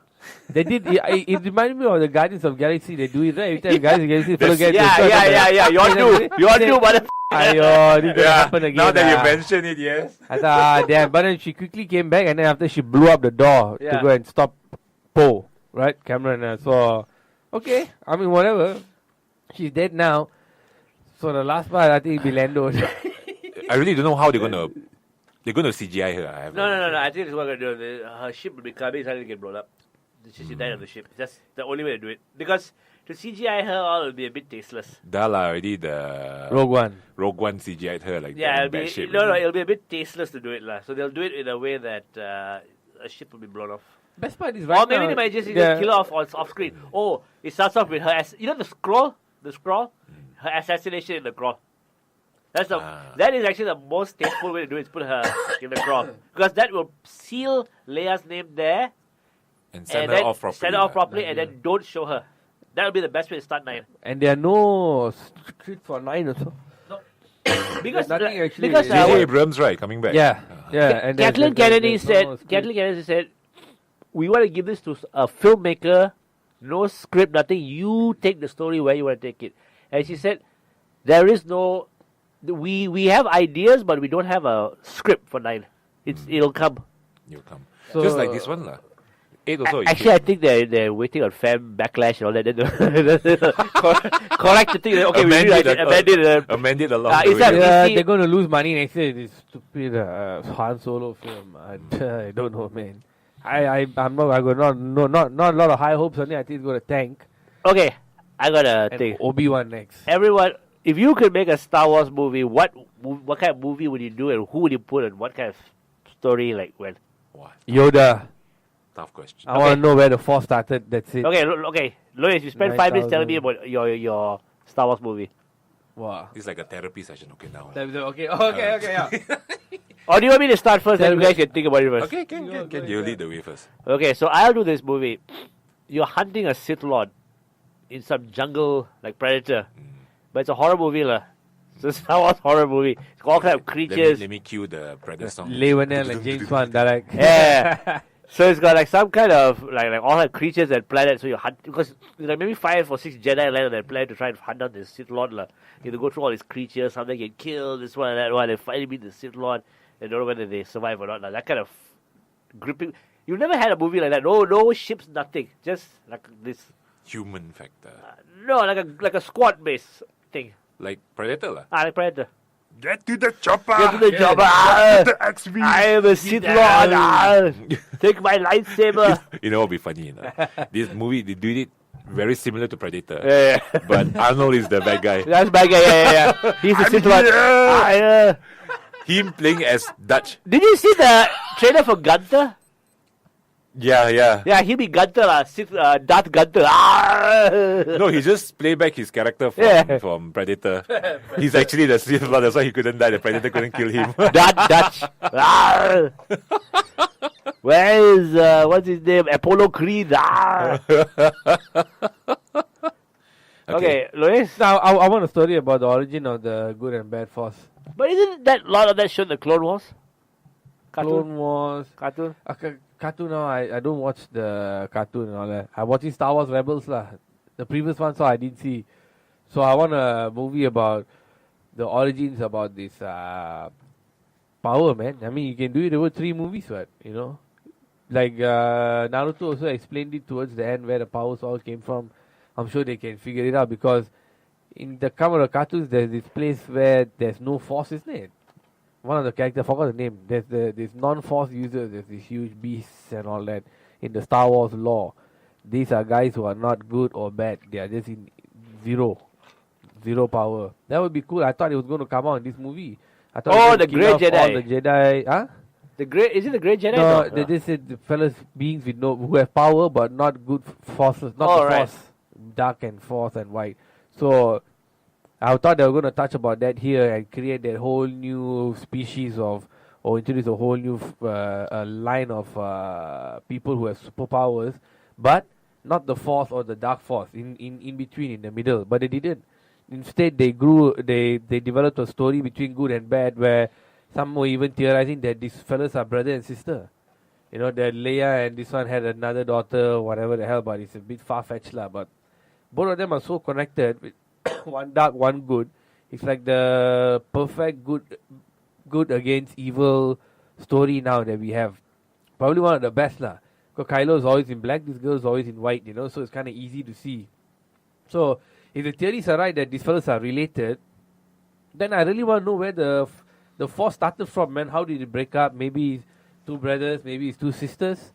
Speaker 5: They did. It reminded me of the Guardians of Galaxy. They do it right every time. Guardians of Galaxy fellow gets
Speaker 2: Yeah. You all do, but
Speaker 5: Ayo, this gonna happen again.
Speaker 3: Now that you mention it, yes.
Speaker 5: I thought, damn. But then she quickly came back, and then after she blew up the door to
Speaker 2: Yeah.
Speaker 5: go and stop Poe, right? Cameron. So, okay. I mean, whatever. She's dead now. So the last part, I think it'll be Lando.
Speaker 3: I really don't know how they're gonna CGI her. I have
Speaker 2: No. I think it's what they're going to do. Her ship will be coming, suddenly get blown up. She died on the ship. That's the only way to do it. Because to CGI her, all will be a bit tasteless.
Speaker 3: Dala already the
Speaker 5: Rogue One.
Speaker 3: CGI'd her like
Speaker 2: Yeah,
Speaker 3: that.
Speaker 2: it'll
Speaker 3: Bad
Speaker 2: be
Speaker 3: shape.
Speaker 2: it'll be a bit tasteless to do it, lah. So they'll do it in a way that a ship will be blown off.
Speaker 5: Best part is
Speaker 2: Or maybe they might just kill her off screen. Oh, it starts off with her. You know the scroll, her assassination in the scroll. That is actually the most tasteful way to do it. Is put her in the scroll because that will seal Leia's name there
Speaker 3: and send
Speaker 2: and
Speaker 3: her off properly.
Speaker 2: Send her off properly, and then don't show her. That will be the best way to start 9.
Speaker 5: And there are no scripts for 9 also.
Speaker 2: Because
Speaker 5: nothing actually.
Speaker 2: because
Speaker 3: J.J. Abrams, right, coming back.
Speaker 5: Yeah. And
Speaker 2: Kathleen Kennedy said, we want to give this to a filmmaker, no script, nothing. You take the story where you want to take it. And she said, there is no, we have ideas, but we don't have a script for 9. It'll come.
Speaker 3: You'll come.
Speaker 5: So,
Speaker 3: Just like this one, lah. 8 also.
Speaker 2: Actually, I think they're waiting on fan backlash and all that. Correct the thing. Okay, we
Speaker 3: amend it along
Speaker 2: is
Speaker 3: the
Speaker 2: that-
Speaker 3: way.
Speaker 5: they're going to lose money next year. This stupid Han Solo film. I don't know, man. I'm not. I got not a lot of high hopes on it. I think it's going to tank.
Speaker 2: Okay, I got a
Speaker 5: And
Speaker 2: thing.
Speaker 5: Obi-Wan next.
Speaker 2: Everyone, if you could make a Star Wars movie, what kind of movie would you do, and who would you put, and what kind of story, like when?
Speaker 3: What?
Speaker 5: Yoda.
Speaker 3: Tough question.
Speaker 5: I want to know where the Force started. That's it.
Speaker 2: Okay, okay. Lois, you spent 5 minutes telling me
Speaker 5: 9,000.
Speaker 2: about your Star Wars movie.
Speaker 5: Wow.
Speaker 3: This is like a therapy session. Okay, now.
Speaker 5: Okay, yeah.
Speaker 2: Or do you want me to start first and you guys can think about it first?
Speaker 3: Okay, can you lead the way first?
Speaker 2: Okay, so I'll do this movie. You're hunting a Sith Lord in some jungle like Predator. But it's a horror movie, lah. It's a Star Wars horror movie. It's got all kind of creatures.
Speaker 3: Let me cue the Predator song.
Speaker 5: Leonel and James Wan direct.
Speaker 2: Yeah. So it's got like some kind of like all the creatures and planets. So you hunt because there's like maybe 5 or 6 Jedi land on that planet to try and hunt down the Sith Lord. You have to go through all these creatures. Some they get killed. This one and that one. They finally meet the Sith Lord. They don't know whether they survive or not. That kind of gripping. You've never had a movie like that. No ships, nothing. Just like this.
Speaker 3: Human factor.
Speaker 2: No, like a squad based thing.
Speaker 3: Like Predator lah.
Speaker 2: Like Predator.
Speaker 3: Get to the chopper!
Speaker 2: Get to the chopper!
Speaker 3: Get the XV!
Speaker 2: I am a Sith Lord! Take my lightsaber!
Speaker 3: You know what would be funny? You know? This movie, they did it very similar to Predator.
Speaker 2: Yeah.
Speaker 3: But Arnold is the bad guy.
Speaker 2: That's my guy, yeah. He's the Sith Lord.
Speaker 3: Him playing as Dutch.
Speaker 2: Did you see the trailer for Gunther?
Speaker 3: Yeah.
Speaker 2: Yeah, he'll be Gunther, Darth Gunther.
Speaker 3: No, he just played back his character from Predator. He's actually the Sith Lord, that's why he couldn't die. The Predator couldn't kill him.
Speaker 2: Dutch. Where is, what's his name? Apollo Creed. Okay, Lois?
Speaker 5: Now, I want a story about the origin of the good and bad Force.
Speaker 2: But isn't that a lot of that shown in the Clone Wars?
Speaker 5: Clone Wars.
Speaker 2: Cartoon?
Speaker 5: Cartoon now, I don't watch the cartoon and all that. I'm watching Star Wars Rebels lah. The previous one, so I didn't see. So I want a movie about the origins about this power, man. I mean, you can do it over 3 movies, right? You know? Like Naruto also explained it towards the end where the powers all came from. I'm sure they can figure it out because in the cover of cartoons, there's this place where there's no force, isn't it? One of the characters, I forgot the name. There's this non-force users. There's these huge beasts and all that in the Star Wars lore. These are guys who are not good or bad. They are just in zero power. That would be cool. I thought it was going to come out in this movie. I thought
Speaker 2: the Grey Jedi.
Speaker 5: All the Jedi, huh?
Speaker 2: Is it the Grey Jedi?
Speaker 5: No, they said the fellas beings with who have power but not good forces, not the force, dark and force and white. So I thought they were going to touch about that here and create that whole new species or introduce a whole new line of people who have superpowers, but not the force or the dark force, in between, in the middle. But they didn't. Instead, they developed a story between good and bad where some were even theorizing that these fellas are brother and sister. You know, that Leia and this one had another daughter, whatever the hell, but it's a bit far-fetched lah. But both of them are so connected with one dark, one good. It's like the perfect good against evil story now that we have. Probably one of the best lah. Because Kylo is always in black, this girl is always in white, you know, so it's kind of easy to see. So, if the theories are right that these fellas are related, then I really want to know where the Force started from, man. How did it break up? Maybe it's 2 brothers, maybe it's 2 sisters,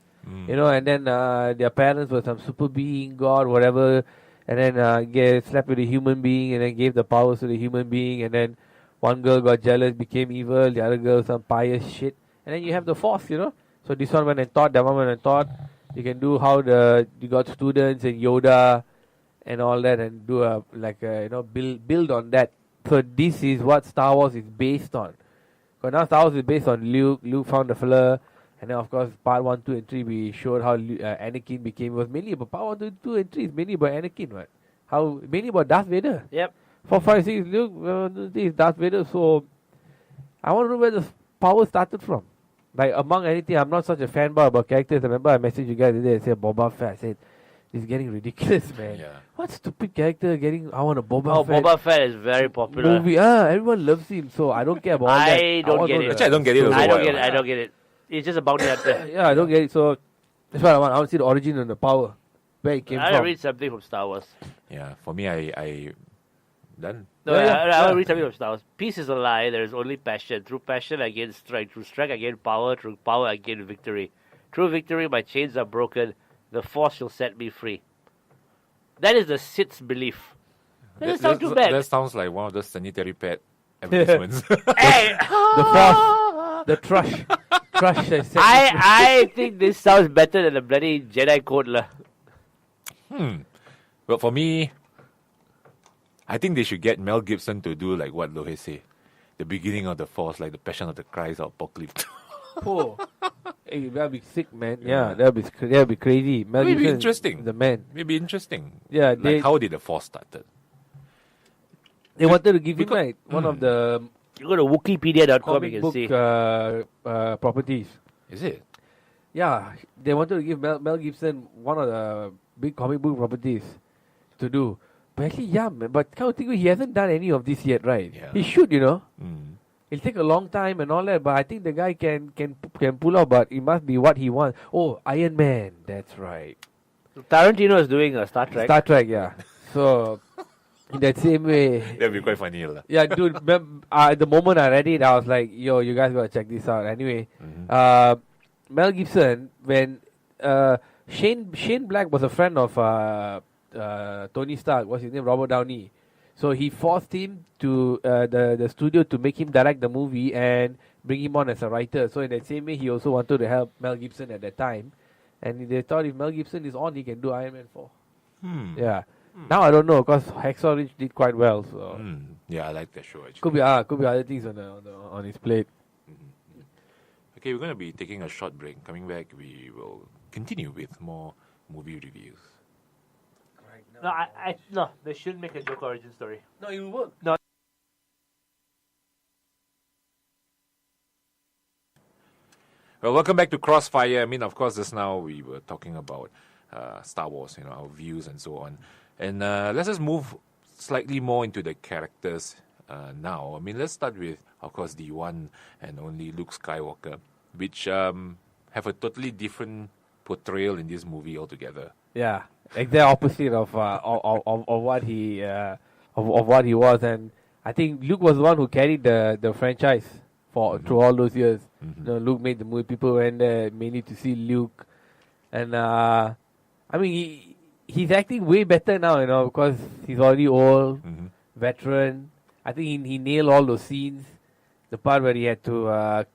Speaker 5: you know, and then their parents were some super being, God, whatever, and then slept with a human being and then gave the powers to the human being, and then one girl got jealous, became evil, the other girl some pious shit, and then you have the Force, you know. So this one went and taught, that one went and taught. You can do how you got students and Yoda and all that, and do build on that. So this is what Star Wars is based on. Because now Star Wars is based on Luke. Luke found the fella, and then of course part 1, 2, and 3 we showed how Anakin became. It was mainly about part 1, 2, and 3 is mainly about Anakin, right? How mainly about Darth Vader.
Speaker 2: Yep.
Speaker 5: 4, 5, 6 Luke, this is Darth Vader. So I want to know where the power started from. Like among anything, I'm not such a fanboy about characters. I remember I messaged you guys today and said Boba Fett. I said, this is getting ridiculous, man.
Speaker 3: Yeah.
Speaker 5: What stupid character getting, I want a Boba Fett.
Speaker 2: Oh, Boba Fett is very popular.
Speaker 5: Movie. Everyone loves him, so I don't care about all that.
Speaker 2: I don't get it.
Speaker 3: Actually, I don't get it also.
Speaker 2: I don't get it. It's just a bounty hunter.
Speaker 5: Yeah, I don't get it. So that's what I want. I want to see the origin and the power. Where it came
Speaker 2: I
Speaker 5: from.
Speaker 2: read something from Star Wars.
Speaker 3: Yeah, for me, I done.
Speaker 2: No,
Speaker 5: Yeah,
Speaker 2: I will read something from Star Wars. Peace is a lie. There is only passion. Through passion, I gain strength. Through strength, I gain power. Through power, I gain victory. Through victory, my chains are broken. The Force shall set me free. That is the Sith's belief. That doesn't sound too bad.
Speaker 3: That sounds like one of those sanitary pad advertisements.
Speaker 2: Hey!
Speaker 5: The Force. The Thrush. Crush.
Speaker 2: I think this sounds better than the bloody Jedi Code lah.
Speaker 3: Well, for me, I think they should get Mel Gibson to do like what Lohes say. The beginning of the Force, like the Passion of the Christ or Apocalypse.
Speaker 5: Oh. Hey, that'd be sick, man. Yeah, that'd be crazy. Mel
Speaker 3: Maybe
Speaker 5: Gibson,
Speaker 3: interesting.
Speaker 5: The man.
Speaker 3: Maybe interesting.
Speaker 5: Yeah,
Speaker 3: Like how did the Force started?
Speaker 5: They wanted to give him like one of the
Speaker 2: You go to Wikipedia.com,
Speaker 5: comic
Speaker 2: you can
Speaker 5: book
Speaker 2: see.
Speaker 5: properties.
Speaker 3: Is it?
Speaker 5: Yeah, they wanted to give Mel Gibson one of the big comic book properties to do. But actually, yeah, man, but kind of think he hasn't done any of this yet, right?
Speaker 3: Yeah.
Speaker 5: He should, you know.
Speaker 3: Mm.
Speaker 5: It'll take a long time and all that, but I think the guy can pull out. But it must be what he wants. Oh, Iron Man, that's right.
Speaker 2: Tarantino is doing a Star Trek.
Speaker 5: Star Trek, yeah. So in that same way,
Speaker 3: That'd be quite funny. lah.
Speaker 5: yeah, dude. The moment I read it, I was like, "Yo, you guys gotta check this out." Anyway, Mel Gibson, when Shane Black was a friend of Tony Stark, what's his name? Robert Downey. So he forced him to the studio to make him direct the movie and bring him on as a writer. So in that same way, he also wanted to help Mel Gibson at that time, and they thought if Mel Gibson is on, he can do Iron Man 4. Yeah. Now I don't know because Hacksaw Ridge did quite well. So
Speaker 3: Yeah, I like that show actually.
Speaker 5: could be other things on his plate.
Speaker 3: Okay, we're going to be taking a short break. Coming back, we will continue with more movie reviews.
Speaker 2: No, they shouldn't make a Joker origin story.
Speaker 5: No, it will work.
Speaker 2: No.
Speaker 3: Well, welcome back to Krossfire. I mean, of course, just now we were talking about Star Wars, our views and so on. And let's just move slightly more into the characters now. I mean, let's start with, of course, the one and only Luke Skywalker, which have a totally different portrayal in this movie altogether.
Speaker 5: Yeah, exact opposite of what he of what he was, and I think Luke was the one who carried the franchise through all those years. Luke made the movie. People went there mainly to see Luke, and I mean he's acting way better now, because he's already old, veteran. I think he nailed all those scenes. The part where he had to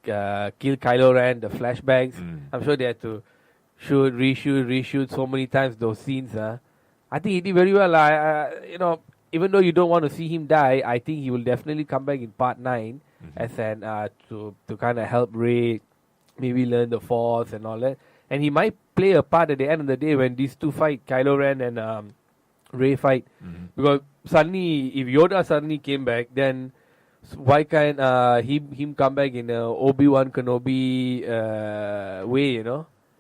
Speaker 5: kill Kylo Ren, the flashbacks. I'm sure they had to reshoot so many times those scenes. I think he did very well. Even though you don't want to see him die, I think he will definitely come back in part 9 as an to kind of help Rey maybe learn the Force and all that. And he might play a part at the end of the day when these two fight, Kylo Ren and Rey fight. Because suddenly, if Yoda suddenly came back, then why can't him come back in a Obi-Wan Kenobi way,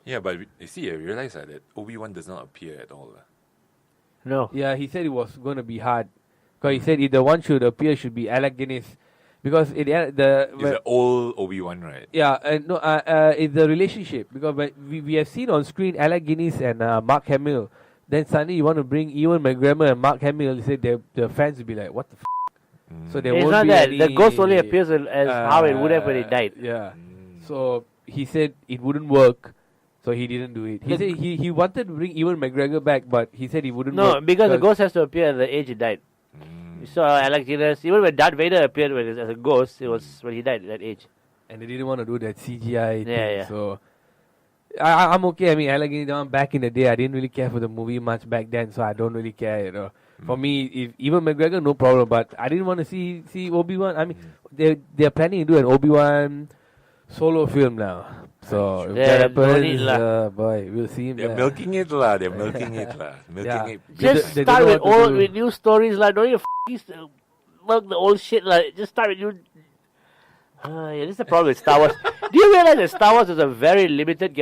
Speaker 3: Yeah, but you see, I realize that Obi-Wan does not appear at all.
Speaker 2: No.
Speaker 5: Yeah, he said it was going to be hard. Because he said if the one should appear should be Alec Guinness. Because
Speaker 3: He's the old Obi-Wan, right?
Speaker 5: Yeah, it's the relationship. Because we have seen on screen Alec Guinness and Mark Hamill. Then suddenly you want to bring Ewan McGregor and Mark Hamill. He said the fans will be like, what the f***? So there
Speaker 2: It's
Speaker 5: won't
Speaker 2: not
Speaker 5: be
Speaker 2: that.
Speaker 5: any,
Speaker 2: The ghost only appears as how it would have when he died.
Speaker 5: Yeah. So he said it wouldn't work. So he didn't do it. He said he wanted to bring Ewan McGregor back, but he said he wouldn't work.
Speaker 2: No, because the ghost has to appear at the age he died. You saw Alex Guinness, even when Darth Vader appeared as a ghost, it was when he died at that age.
Speaker 5: And they didn't want to do that CGI thing.
Speaker 2: Yeah.
Speaker 5: So I'm okay. I mean, Alec Guinness, back in the day, I didn't really care for the movie much back then, so I don't really care. For me, if Ewan McGregor, no problem. But I didn't want to see Obi-Wan. I mean, they're planning to do an Obi-Wan solo film now. So if that happens, boy, we'll see him
Speaker 3: They're
Speaker 5: there.
Speaker 3: milking it, lah. They're milking it, lah. Milking it.
Speaker 2: Just
Speaker 5: they
Speaker 2: start
Speaker 5: don't know what to do.
Speaker 2: with new stories, like don't you milk the old shit, like just start with new. Yeah, this is the problem with Star Wars. Do you realize that Star Wars is a very limited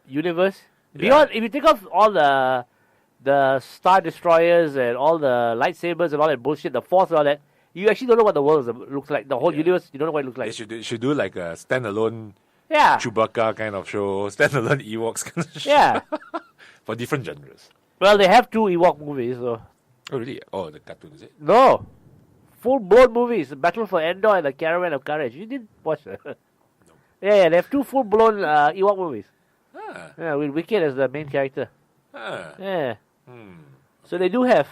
Speaker 2: universe? Beyond, if you take off all the Star Destroyers and all the lightsabers and all that bullshit, the Force and all that, you actually don't know what the world looks like. The whole universe, you don't know what it looks like.
Speaker 3: They should do like a standalone
Speaker 2: Yeah.
Speaker 3: Chewbacca kind of show, standalone Ewoks kind of show.
Speaker 2: Yeah.
Speaker 3: For different genres.
Speaker 2: Well, they have 2 Ewok movies, so.
Speaker 3: Oh, really? Oh, the cartoon, is it?
Speaker 2: No. Full-blown movies. Battle for Endor and the Caravan of Courage. You didn't watch that. No. Yeah, they have 2 full-blown Ewok movies. Yeah, with Wicked as the main character. Yeah. So they do have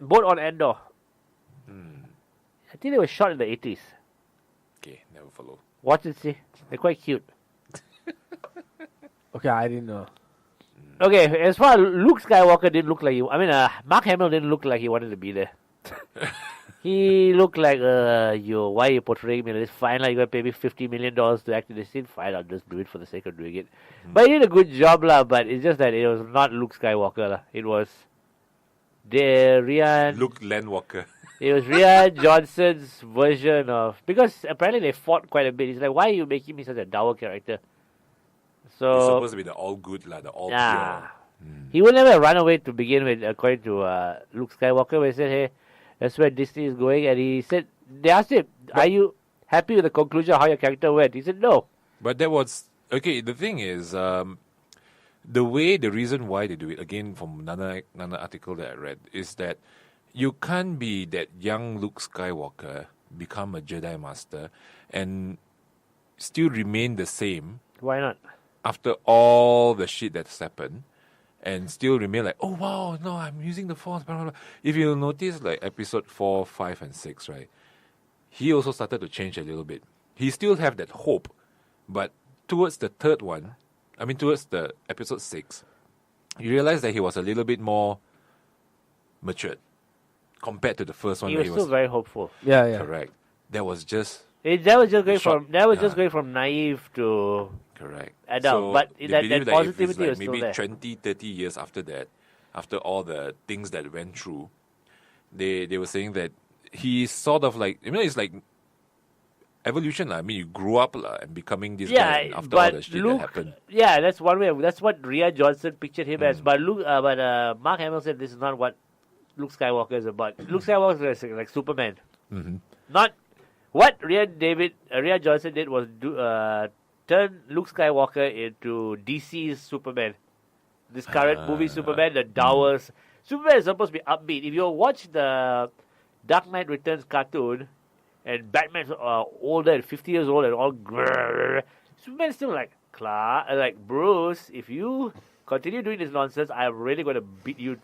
Speaker 2: both on Endor. I think they were shot in the 80s.
Speaker 3: Okay, never follow.
Speaker 2: Watch and see. They're quite cute.
Speaker 5: Okay, I didn't know.
Speaker 2: Okay, as far as Luke Skywalker didn't look like Mark Hamill didn't look like he wanted to be there. He looked like, why are you portraying me? It's fine, like, you're going to pay me $50 million to act in this scene. Fine, I'll just do it for the sake of doing it. But he did a good job, but it's just that it was not Luke Skywalker, It was Rian.
Speaker 3: Luke Landwalker.
Speaker 2: It was Rian Johnson's version of... Because apparently they fought quite a bit. He's like, why are you making me such a dour character? So...
Speaker 3: He's supposed to be the all good, the all pure.
Speaker 2: He would never run away to begin with, according to Luke Skywalker, where he said, hey, that's where Disney is going. And he said, they asked him, are you happy with the conclusion of how your character went? He said, no.
Speaker 3: But that was... Okay, the thing is, the reason why they do it, again, from another article that I read, is that you can't be that young Luke Skywalker, become a Jedi Master, and still remain the same.
Speaker 2: Why not?
Speaker 3: After all the shit that's happened, and still remain like, oh wow, no, I'm using the Force, blah, blah, blah. If you notice, like, episode 4, 5, and 6, right, he also started to change a little bit. He still have that hope, but towards the third one, towards the episode 6, you realize that he was a little bit more matured compared to the first one.
Speaker 2: He was still very hopeful.
Speaker 5: Yeah.
Speaker 3: Correct. That was just
Speaker 2: going from naive to
Speaker 3: correct
Speaker 2: adult.
Speaker 3: So
Speaker 2: but
Speaker 3: they
Speaker 2: that
Speaker 3: believe
Speaker 2: positivity
Speaker 3: if
Speaker 2: was
Speaker 3: it's
Speaker 2: still
Speaker 3: maybe
Speaker 2: there.
Speaker 3: 20, 30 years after that, after all the things that went through, they were saying that he's sort of like, it's like evolution. You grew up and becoming this guy after all the shit
Speaker 2: Luke,
Speaker 3: that happened.
Speaker 2: Yeah, that's one way. That's what Rian Johnson pictured him as. But Mark Hamill said this is not what Luke Skywalker is about. Luke Skywalker is like Superman.
Speaker 3: Mm-hmm.
Speaker 2: Not what Rian Johnson did was turn Luke Skywalker into DC's Superman. This current movie Superman, the dowers. Superman is supposed to be upbeat. If you watch the Dark Knight Returns cartoon, and Batman's older and 50 years old and all grrr, Superman's still like, Bruce, if you continue doing this nonsense, I'm really going to beat you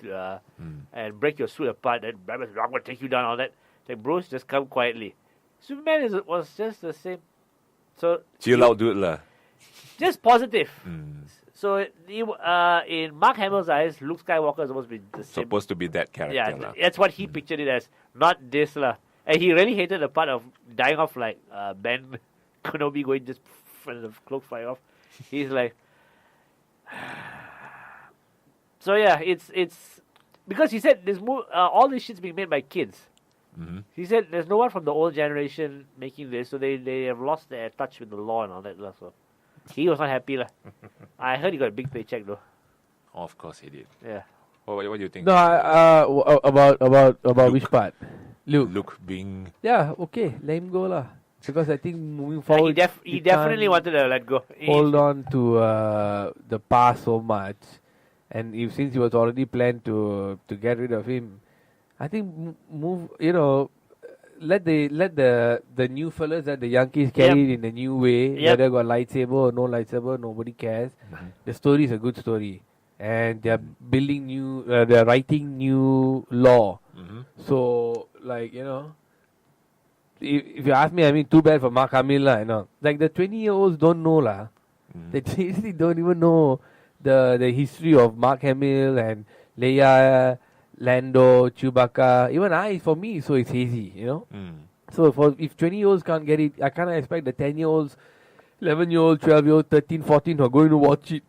Speaker 2: and break your suit apart. And Batman's like, I'm going to take you down, all that. Like, Bruce, just come quietly. Superman was just the same. So
Speaker 3: Chill out, dude lah.
Speaker 2: Just positive. So in Mark Hamill's eyes, Luke Skywalker is supposed to be the same.
Speaker 3: Supposed to be that character.
Speaker 2: Yeah, that's what he pictured it as, not this lah. And he really hated the part of dying off like Ben Kenobi going just when the cloak fly off. He's like, so yeah, it's because he said this all this shit's being made by kids.
Speaker 3: Mm-hmm.
Speaker 2: He said there's no one from the old generation making this, so they have lost their touch with the law and all that. So he was not happy lah. I heard he got a big paycheck though.
Speaker 3: Oh, of course he did.
Speaker 2: Yeah.
Speaker 3: What do you think?
Speaker 5: No, about which part?
Speaker 3: Luke being...
Speaker 5: Yeah, okay, let him go lah. Because I think moving forward,
Speaker 2: He definitely wanted to let go.
Speaker 5: hold on to the past so much, and since he was already planned to get rid of him, I think let the new fellas that the young kids carry it in a new way. Whether got lightsaber or no lightsaber, nobody cares.
Speaker 3: Mm-hmm.
Speaker 5: The story is a good story, and they're building they're writing new law.
Speaker 3: Mm-hmm.
Speaker 5: So if you ask me, too bad for Mark Hamill lah. Like the 20-year-olds don't know lah. They seriously don't even know the history of Mark Hamill and Leia, Lando, Chewbacca. Even for me, so it's hazy, So if 20-year-olds can't get it, I can't expect the 10-year-olds, 11-year-olds, 12-year-olds, 13, 14 who are going to watch it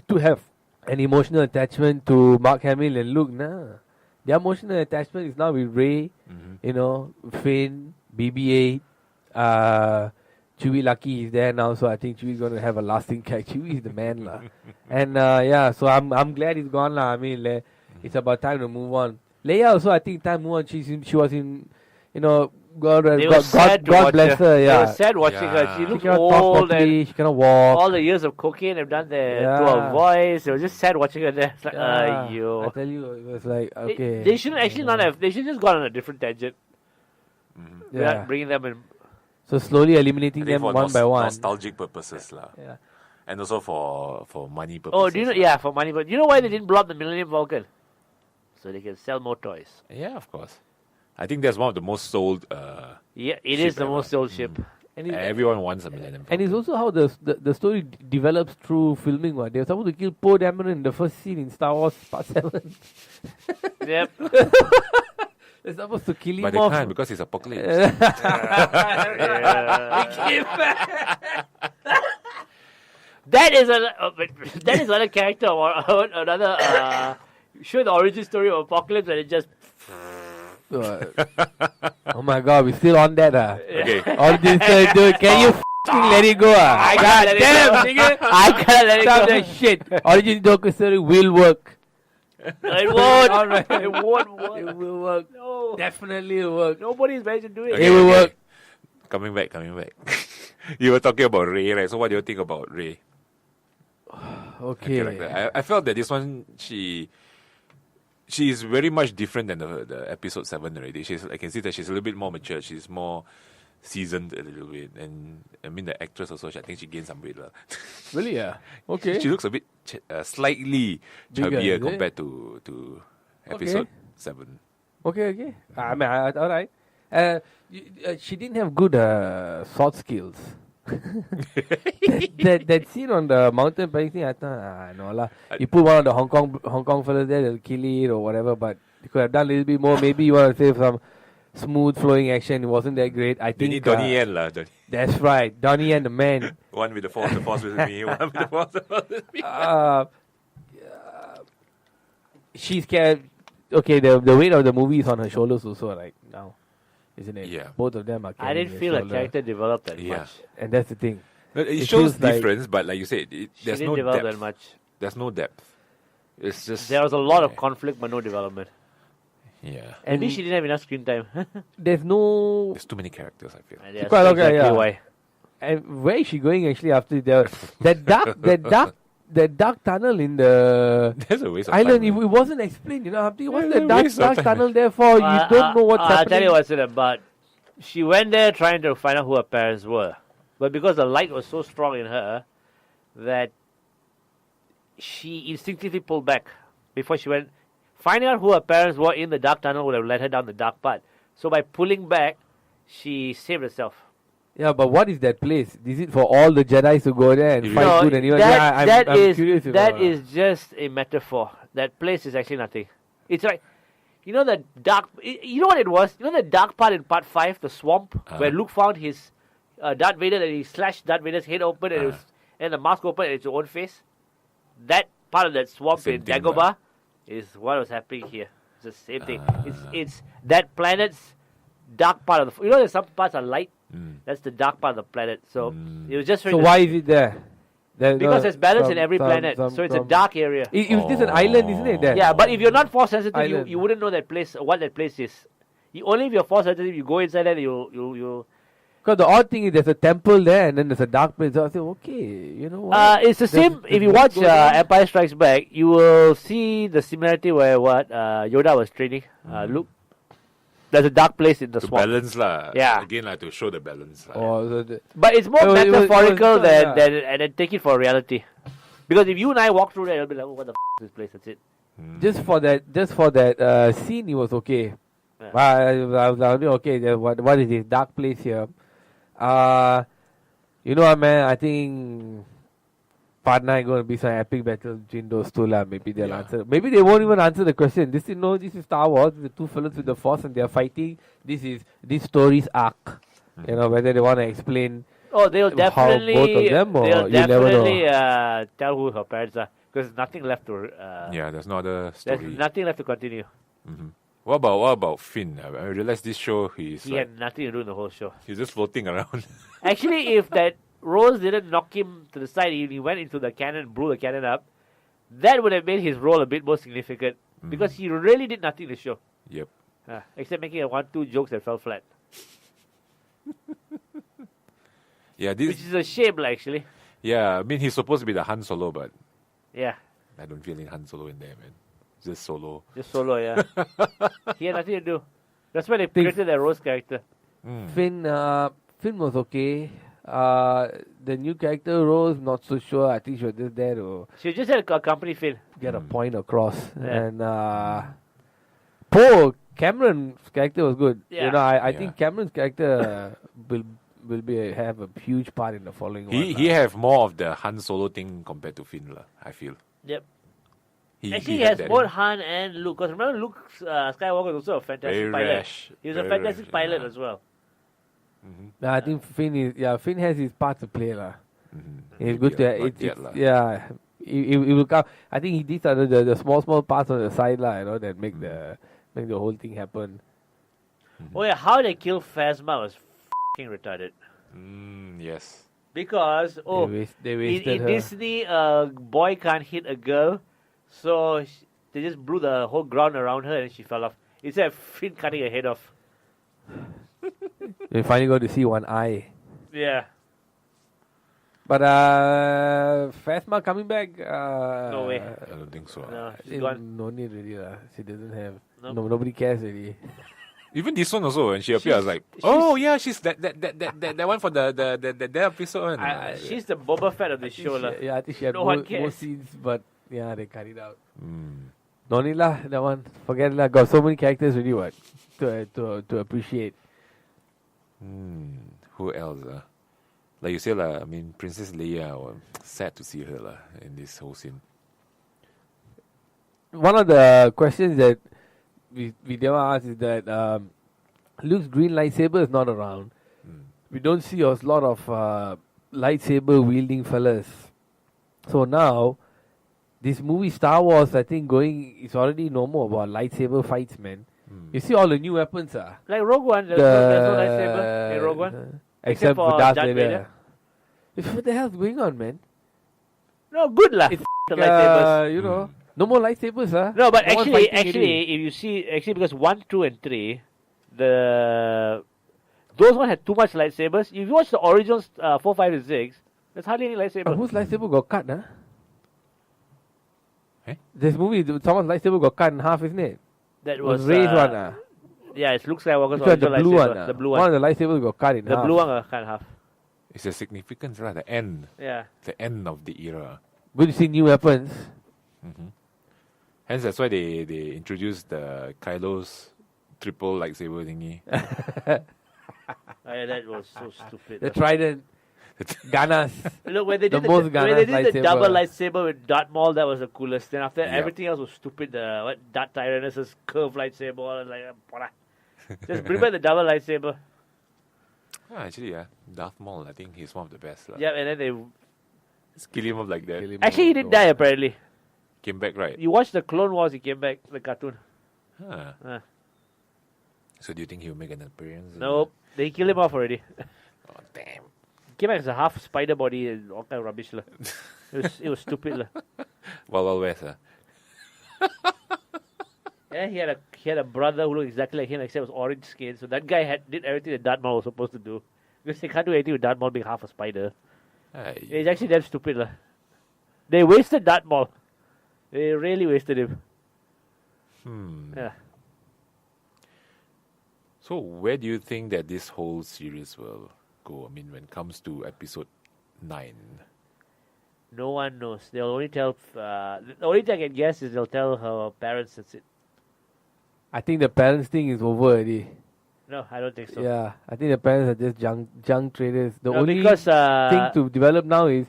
Speaker 5: to have an emotional attachment to Mark Hamill and Luke. Nah. Their emotional attachment is now with Rey, Finn, BB-8, Chewie Lucky is there now, so I think Chewie's going to have a lasting character. Chewie is the man lah. And so I'm glad he's gone lah. It's about time to move on. Leia also, I think time to move on. She was in, God bless her. Yeah.
Speaker 2: It was sad watching her. She looked
Speaker 5: cannot
Speaker 2: old
Speaker 5: talk properly,
Speaker 2: and
Speaker 5: she cannot walk.
Speaker 2: all the years of cocaine have done to her voice. It was just sad watching her there. It's like,
Speaker 5: I
Speaker 2: yo.
Speaker 5: tell you, it was like, okay.
Speaker 2: They shouldn't actually not have. They should just go on a different tangent.
Speaker 5: Yeah.
Speaker 2: Bringing them in.
Speaker 5: So slowly eliminating
Speaker 3: I think
Speaker 5: them
Speaker 3: for
Speaker 5: one by one.
Speaker 3: nostalgic purposes lah.
Speaker 5: Yeah.
Speaker 3: And also for money purposes.
Speaker 2: Oh, do you know? Yeah, for money. But you know why they didn't blow up the Millennium Falcon? So they can sell more toys.
Speaker 3: Yeah, of course. I think that's one of the most sold.
Speaker 2: Yeah, it
Speaker 3: ship
Speaker 2: is the
Speaker 3: ever.
Speaker 2: most sold ship.
Speaker 5: And
Speaker 3: Everyone wants a Millennium Falcon.
Speaker 5: and it's also how the story develops through filming. What they were supposed to kill Poe Dameron in the first scene in Star Wars Part 7.
Speaker 2: Yep.
Speaker 5: They're supposed to kill him
Speaker 3: But they
Speaker 5: off.
Speaker 3: can't because it's Apocalypse.
Speaker 2: That is another character or another. Show the origin story of Apocalypse and it just.
Speaker 5: Oh my god, we're still on that.
Speaker 3: Okay.
Speaker 5: Origin story, dude. Can you let it go?
Speaker 2: I can't let it
Speaker 5: damn,
Speaker 2: go.
Speaker 5: nigga.
Speaker 2: I can't let it
Speaker 5: Stop
Speaker 2: go.
Speaker 5: that shit. Origin story will work.
Speaker 2: It won't.
Speaker 5: All right.
Speaker 2: It won't work.
Speaker 5: It will work.
Speaker 2: No.
Speaker 5: Definitely will work.
Speaker 2: Nobody's ready to do it.
Speaker 5: It will work.
Speaker 3: Coming back. You were talking about Rey, right? So what do you think about Rey?
Speaker 5: Okay.
Speaker 3: I felt that this one, she is very much different than the episode 7 already. I can see that she's a little bit more mature. She's more seasoned a little bit. And I mean, the actress also, I think she gained some weight.
Speaker 5: Really? Yeah. Okay.
Speaker 3: She looks a bit slightly
Speaker 5: Bigger,
Speaker 3: chubbier
Speaker 5: is it?
Speaker 3: compared to episode 7.
Speaker 5: Okay. I mean, all right. She didn't have good sword skills. that scene on the mountain bike thing, I thought, no lah. You put one of the Hong Kong fellas there, they'll kill it or whatever. But you could have done a little bit more. Maybe you want to save some smooth flowing action. It wasn't that great. I
Speaker 3: They
Speaker 5: think
Speaker 3: need Donnie Yen lah.
Speaker 5: that's right, Donnie Yen the man.
Speaker 3: One with the force with me. One with the force with me.
Speaker 5: She's scared. Okay, the weight of the movie is on her shoulders also right now, isn't it?
Speaker 3: Yeah.
Speaker 5: Both of them are.
Speaker 2: I didn't
Speaker 5: carrying
Speaker 2: feel
Speaker 5: her
Speaker 2: a
Speaker 5: shoulder.
Speaker 2: character developed that
Speaker 3: Yeah.
Speaker 2: much.
Speaker 5: And that's the thing.
Speaker 3: It
Speaker 5: It
Speaker 3: shows
Speaker 5: feels like-
Speaker 3: difference, but like you said,
Speaker 2: She
Speaker 3: there's
Speaker 2: didn't
Speaker 3: no
Speaker 2: develop
Speaker 3: depth.
Speaker 2: that much.
Speaker 3: There's no depth. It's just
Speaker 2: There was a lot of conflict but no development.
Speaker 3: yeah.
Speaker 5: And
Speaker 2: Maybe she didn't have enough screen time.
Speaker 5: there's no.
Speaker 3: There's too many characters. I feel.
Speaker 2: And that's
Speaker 5: Quite okay,
Speaker 2: exactly
Speaker 5: yeah.
Speaker 2: why.
Speaker 5: And where is she going actually after that dark tunnel in the
Speaker 3: There's a waste of
Speaker 5: island?
Speaker 3: time.
Speaker 5: It wasn't explained. You know, after what's
Speaker 3: There's
Speaker 5: the
Speaker 3: a
Speaker 5: dark
Speaker 3: waste of time.
Speaker 5: tunnel there for? You don't know what's
Speaker 2: I'll
Speaker 5: happening.
Speaker 2: tell you what's it about. She went there trying to find out who her parents were. But because the light was so strong in her that she instinctively pulled back before she went. Finding out who her parents were in the dark tunnel would have led her down the dark path. So by pulling back, she saved herself.
Speaker 5: Yeah, but what is that place? Is it for all the Jedi to go there and
Speaker 3: You
Speaker 5: fight
Speaker 2: No,
Speaker 5: good and evil?
Speaker 2: that
Speaker 5: Yeah, I'm
Speaker 2: is
Speaker 5: curious. if,
Speaker 2: that is just a metaphor. That place is actually nothing. It's like, you know the dark. You know what it was? You know the dark part in Part 5, the swamp, where Luke found his Darth Vader and he slashed Darth Vader's head open and, and the mask open and it's your own face. That part of that swamp
Speaker 3: Same
Speaker 2: in
Speaker 3: thing,
Speaker 2: Dagobah is what was happening here. It's the same thing. It's that planet's dark part of the. You know, there's some parts are light. That's the dark part of the planet. So it was just
Speaker 5: So why is it there?
Speaker 2: because there's balance in every planet, so it's a dark area.
Speaker 5: It was just an island, isn't it? There?
Speaker 2: Yeah, but if you're not force sensitive,
Speaker 5: Island.
Speaker 2: you wouldn't know that place, what that place is. Only if you're force sensitive, you go inside and you.
Speaker 5: Because the odd thing is there's a temple there and then there's a dark place. So I say, okay, you know what?
Speaker 2: It's the same. If you watch
Speaker 5: go there.
Speaker 2: Empire Strikes Back, you will see the similarity where what Yoda was training Luke. There's a dark place in the
Speaker 3: To
Speaker 2: swamp.
Speaker 3: balance lah.
Speaker 2: Yeah.
Speaker 3: Again lah, to show the balance lah.
Speaker 2: But it's more
Speaker 5: It was-
Speaker 2: metaphorical
Speaker 5: yeah.
Speaker 2: than and then take it for reality. Because if you and I walk through there, you'll be like, oh, what the is this place? That's it.
Speaker 5: Just for that scene, it was okay.
Speaker 2: Yeah.
Speaker 5: I was like, okay, what is this dark place here? You know what, man? I think Part 9 going to be some epic battle between those two lah. Maybe they'll answer. Maybe they won't even answer the question. This is Star Wars. The two fellas with the Force and they're fighting. This is this story's arc. You know, whether they want to explain.
Speaker 2: Oh, they'll
Speaker 5: How,
Speaker 2: definitely.
Speaker 5: both of them, or
Speaker 2: they'll
Speaker 5: you never
Speaker 2: definitely tell who her parents are because there's nothing left to.
Speaker 3: Yeah, there's no other
Speaker 2: There's
Speaker 3: story.
Speaker 2: nothing left to continue.
Speaker 3: What about Finn? I realized this show
Speaker 2: He
Speaker 3: like,
Speaker 2: had nothing to do in the whole show.
Speaker 3: he's just floating around.
Speaker 2: Actually, if that Rose didn't knock him to the side, he went into the cannon, blew the cannon up. That would have made his role a bit more significant because he really did nothing in the show.
Speaker 3: Yep.
Speaker 2: Except making 1-2 jokes that fell flat,
Speaker 3: Yeah,
Speaker 2: which is a shame, lah, actually.
Speaker 3: I mean he's supposed to be the Han Solo, but
Speaker 2: Yeah,
Speaker 3: I don't feel any Han Solo in there, man. Just Solo.
Speaker 2: just Solo. Yeah, he had nothing to do. That's why they created that Rose character.
Speaker 5: Finn was okay. The new character Rose, not so sure. I think she was just there to
Speaker 2: She just had a company Finn.
Speaker 5: get a point across.
Speaker 2: Yeah.
Speaker 5: And Poe, Cameron's character was good.
Speaker 2: Yeah.
Speaker 5: You know, I
Speaker 3: Yeah.
Speaker 5: think Cameron's character have a huge part in the following one.
Speaker 3: He have more of the Han Solo thing compared to Finn, lah, I feel.
Speaker 2: Yep.
Speaker 3: He
Speaker 2: Actually, he
Speaker 3: had
Speaker 2: has
Speaker 3: that
Speaker 2: both
Speaker 3: in-
Speaker 2: Han and Luke. Because remember, Luke Skywalker was also a fantastic
Speaker 3: Very
Speaker 2: pilot.
Speaker 3: rash.
Speaker 2: He was a
Speaker 3: Very
Speaker 2: fantastic
Speaker 3: rash,
Speaker 2: pilot
Speaker 3: yeah.
Speaker 2: as well.
Speaker 5: Nah, I think Finn has his part to play lah.
Speaker 3: Mhm.
Speaker 5: It's good to
Speaker 3: Not yet lah.
Speaker 5: It will come. I think these are the small parts on the side lah, that make the whole thing happen.
Speaker 2: Oh yeah, how they kill Phasma was fucking retarded.
Speaker 3: Yes.
Speaker 2: Because
Speaker 5: They
Speaker 2: in
Speaker 5: wasted her.
Speaker 2: Disney, a boy can't hit a girl, so they just blew the whole ground around her and she fell off. Instead of Finn cutting her head off.
Speaker 5: We finally got to see one eye.
Speaker 2: Yeah.
Speaker 5: But Phasma coming back.
Speaker 2: No way.
Speaker 3: I don't think so.
Speaker 2: No, she's gone.
Speaker 5: No need really lah. She doesn't have.
Speaker 2: Nope.
Speaker 5: Nobody cares really.
Speaker 3: Even this one also, when she appeared, I was like, oh yeah, she's that one for the episode one.
Speaker 2: She's the Boba Fett of the show. lah.
Speaker 5: I think she had
Speaker 2: No one
Speaker 5: more
Speaker 2: cares.
Speaker 5: scenes, but yeah, they cut it out.
Speaker 3: Mm.
Speaker 5: No need lah, that one. Forget it lah. Got so many characters really what to appreciate.
Speaker 3: Who else? Like you said, I mean, Princess Leia, sad to see her in this whole scene.
Speaker 5: One of the questions that we never asked is that Luke's green lightsaber is not around. We don't see a lot of lightsaber wielding fellas. So now, this movie Star Wars, I think it's already no more about lightsaber fights, man. You see all the new weapons,
Speaker 2: Like Rogue One, there's no lightsaber in Rogue One.
Speaker 5: except for
Speaker 2: for
Speaker 5: Darth
Speaker 2: Darth
Speaker 5: Vader. What the hell's going on, man?
Speaker 2: No, good lah.
Speaker 5: It's
Speaker 2: The lightsabers.
Speaker 5: no more lightsabers,
Speaker 2: No, but
Speaker 5: No one
Speaker 2: actually,
Speaker 5: fighting already.
Speaker 2: if you see, because 1, 2, and 3, those one had too much lightsabers. If you watch the originals 4, 5, and 6, there's hardly any lightsabers.
Speaker 5: Whose lightsaber got cut, huh?
Speaker 3: Eh?
Speaker 5: This movie, someone's lightsaber got cut in half, isn't it?
Speaker 2: That
Speaker 5: Was
Speaker 2: was
Speaker 5: Rey's one,
Speaker 2: Yeah, it's Luke Skywalker's
Speaker 5: Which one, the
Speaker 2: original
Speaker 5: blue
Speaker 2: lightsaber.
Speaker 5: one,
Speaker 2: The blue
Speaker 5: One
Speaker 2: one.
Speaker 5: of the lightsabers got cut in
Speaker 2: The
Speaker 5: half.
Speaker 2: blue one got cut in half.
Speaker 3: It's the significance, right? The end
Speaker 2: Yeah.
Speaker 3: of the era.
Speaker 5: Good to see new weapons.
Speaker 3: Hence, that's why they introduced the Kylo's triple lightsaber thingy.
Speaker 2: Yeah, that was so stupid.
Speaker 5: The trident. Ganas.
Speaker 2: Look, when they
Speaker 5: the
Speaker 2: did
Speaker 5: most
Speaker 2: when
Speaker 5: Ganas
Speaker 2: they did the
Speaker 5: lightsaber.
Speaker 2: double lightsaber with Darth Maul, that was the coolest. Then after that,
Speaker 3: Yep.
Speaker 2: everything else was stupid. The Darth Tyrannus' curved lightsaber, I was like, "Pora." Just bring back the double lightsaber.
Speaker 3: Actually, Darth Maul, I think he's one of the best.
Speaker 2: Yeah, and then they
Speaker 3: Just kill him up like that.
Speaker 5: Kill him.
Speaker 2: actually he didn't die apparently.
Speaker 3: Came back, right?
Speaker 2: You watch the Clone Wars, he came back the cartoon.
Speaker 3: Huh. So do you think he'll make an appearance?
Speaker 2: Nope, they killed him off already.
Speaker 3: Oh, damn.
Speaker 2: Came back as a half spider body and all kind of rubbish lah. It was stupid lah.
Speaker 3: Wild West,
Speaker 2: Yeah, he had a brother who looked exactly like him except it was orange skin. So that guy did everything that Darth Maul was supposed to do. Because they can't do anything with Darth Maul being half a spider. It's actually damn stupid lah. They wasted Darth Maul. They really wasted him. Yeah.
Speaker 3: So where do you think that this whole series will go? I mean, when it comes to episode 9.
Speaker 2: No one knows. They'll only tell. The only thing I can guess is they'll tell her parents that's it.
Speaker 5: I think the parents thing is over already.
Speaker 2: No, I don't think so.
Speaker 5: Yeah, I think the parents are just junk traders. The
Speaker 2: No,
Speaker 5: only
Speaker 2: because,
Speaker 5: thing to develop now is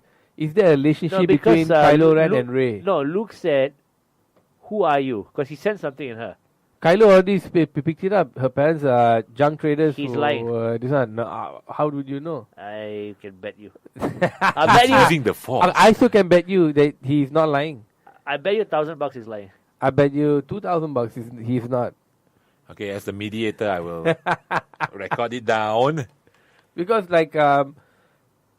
Speaker 5: there a relationship between Kylo Ren and Rey?
Speaker 2: No, Luke said, "Who are you?" Because he sent something in her.
Speaker 5: Kylo already picked it up. Her parents are junk traders.
Speaker 2: He's
Speaker 5: who,
Speaker 2: lying.
Speaker 5: This one. No, how would you know?
Speaker 2: I can bet you. I bet you.
Speaker 3: Using the Force.
Speaker 5: I still can bet you that he's not lying.
Speaker 2: I bet you $1,000 he's lying.
Speaker 5: I bet you $2,000 he's not.
Speaker 3: Okay, as the mediator, I will record it down.
Speaker 5: Because like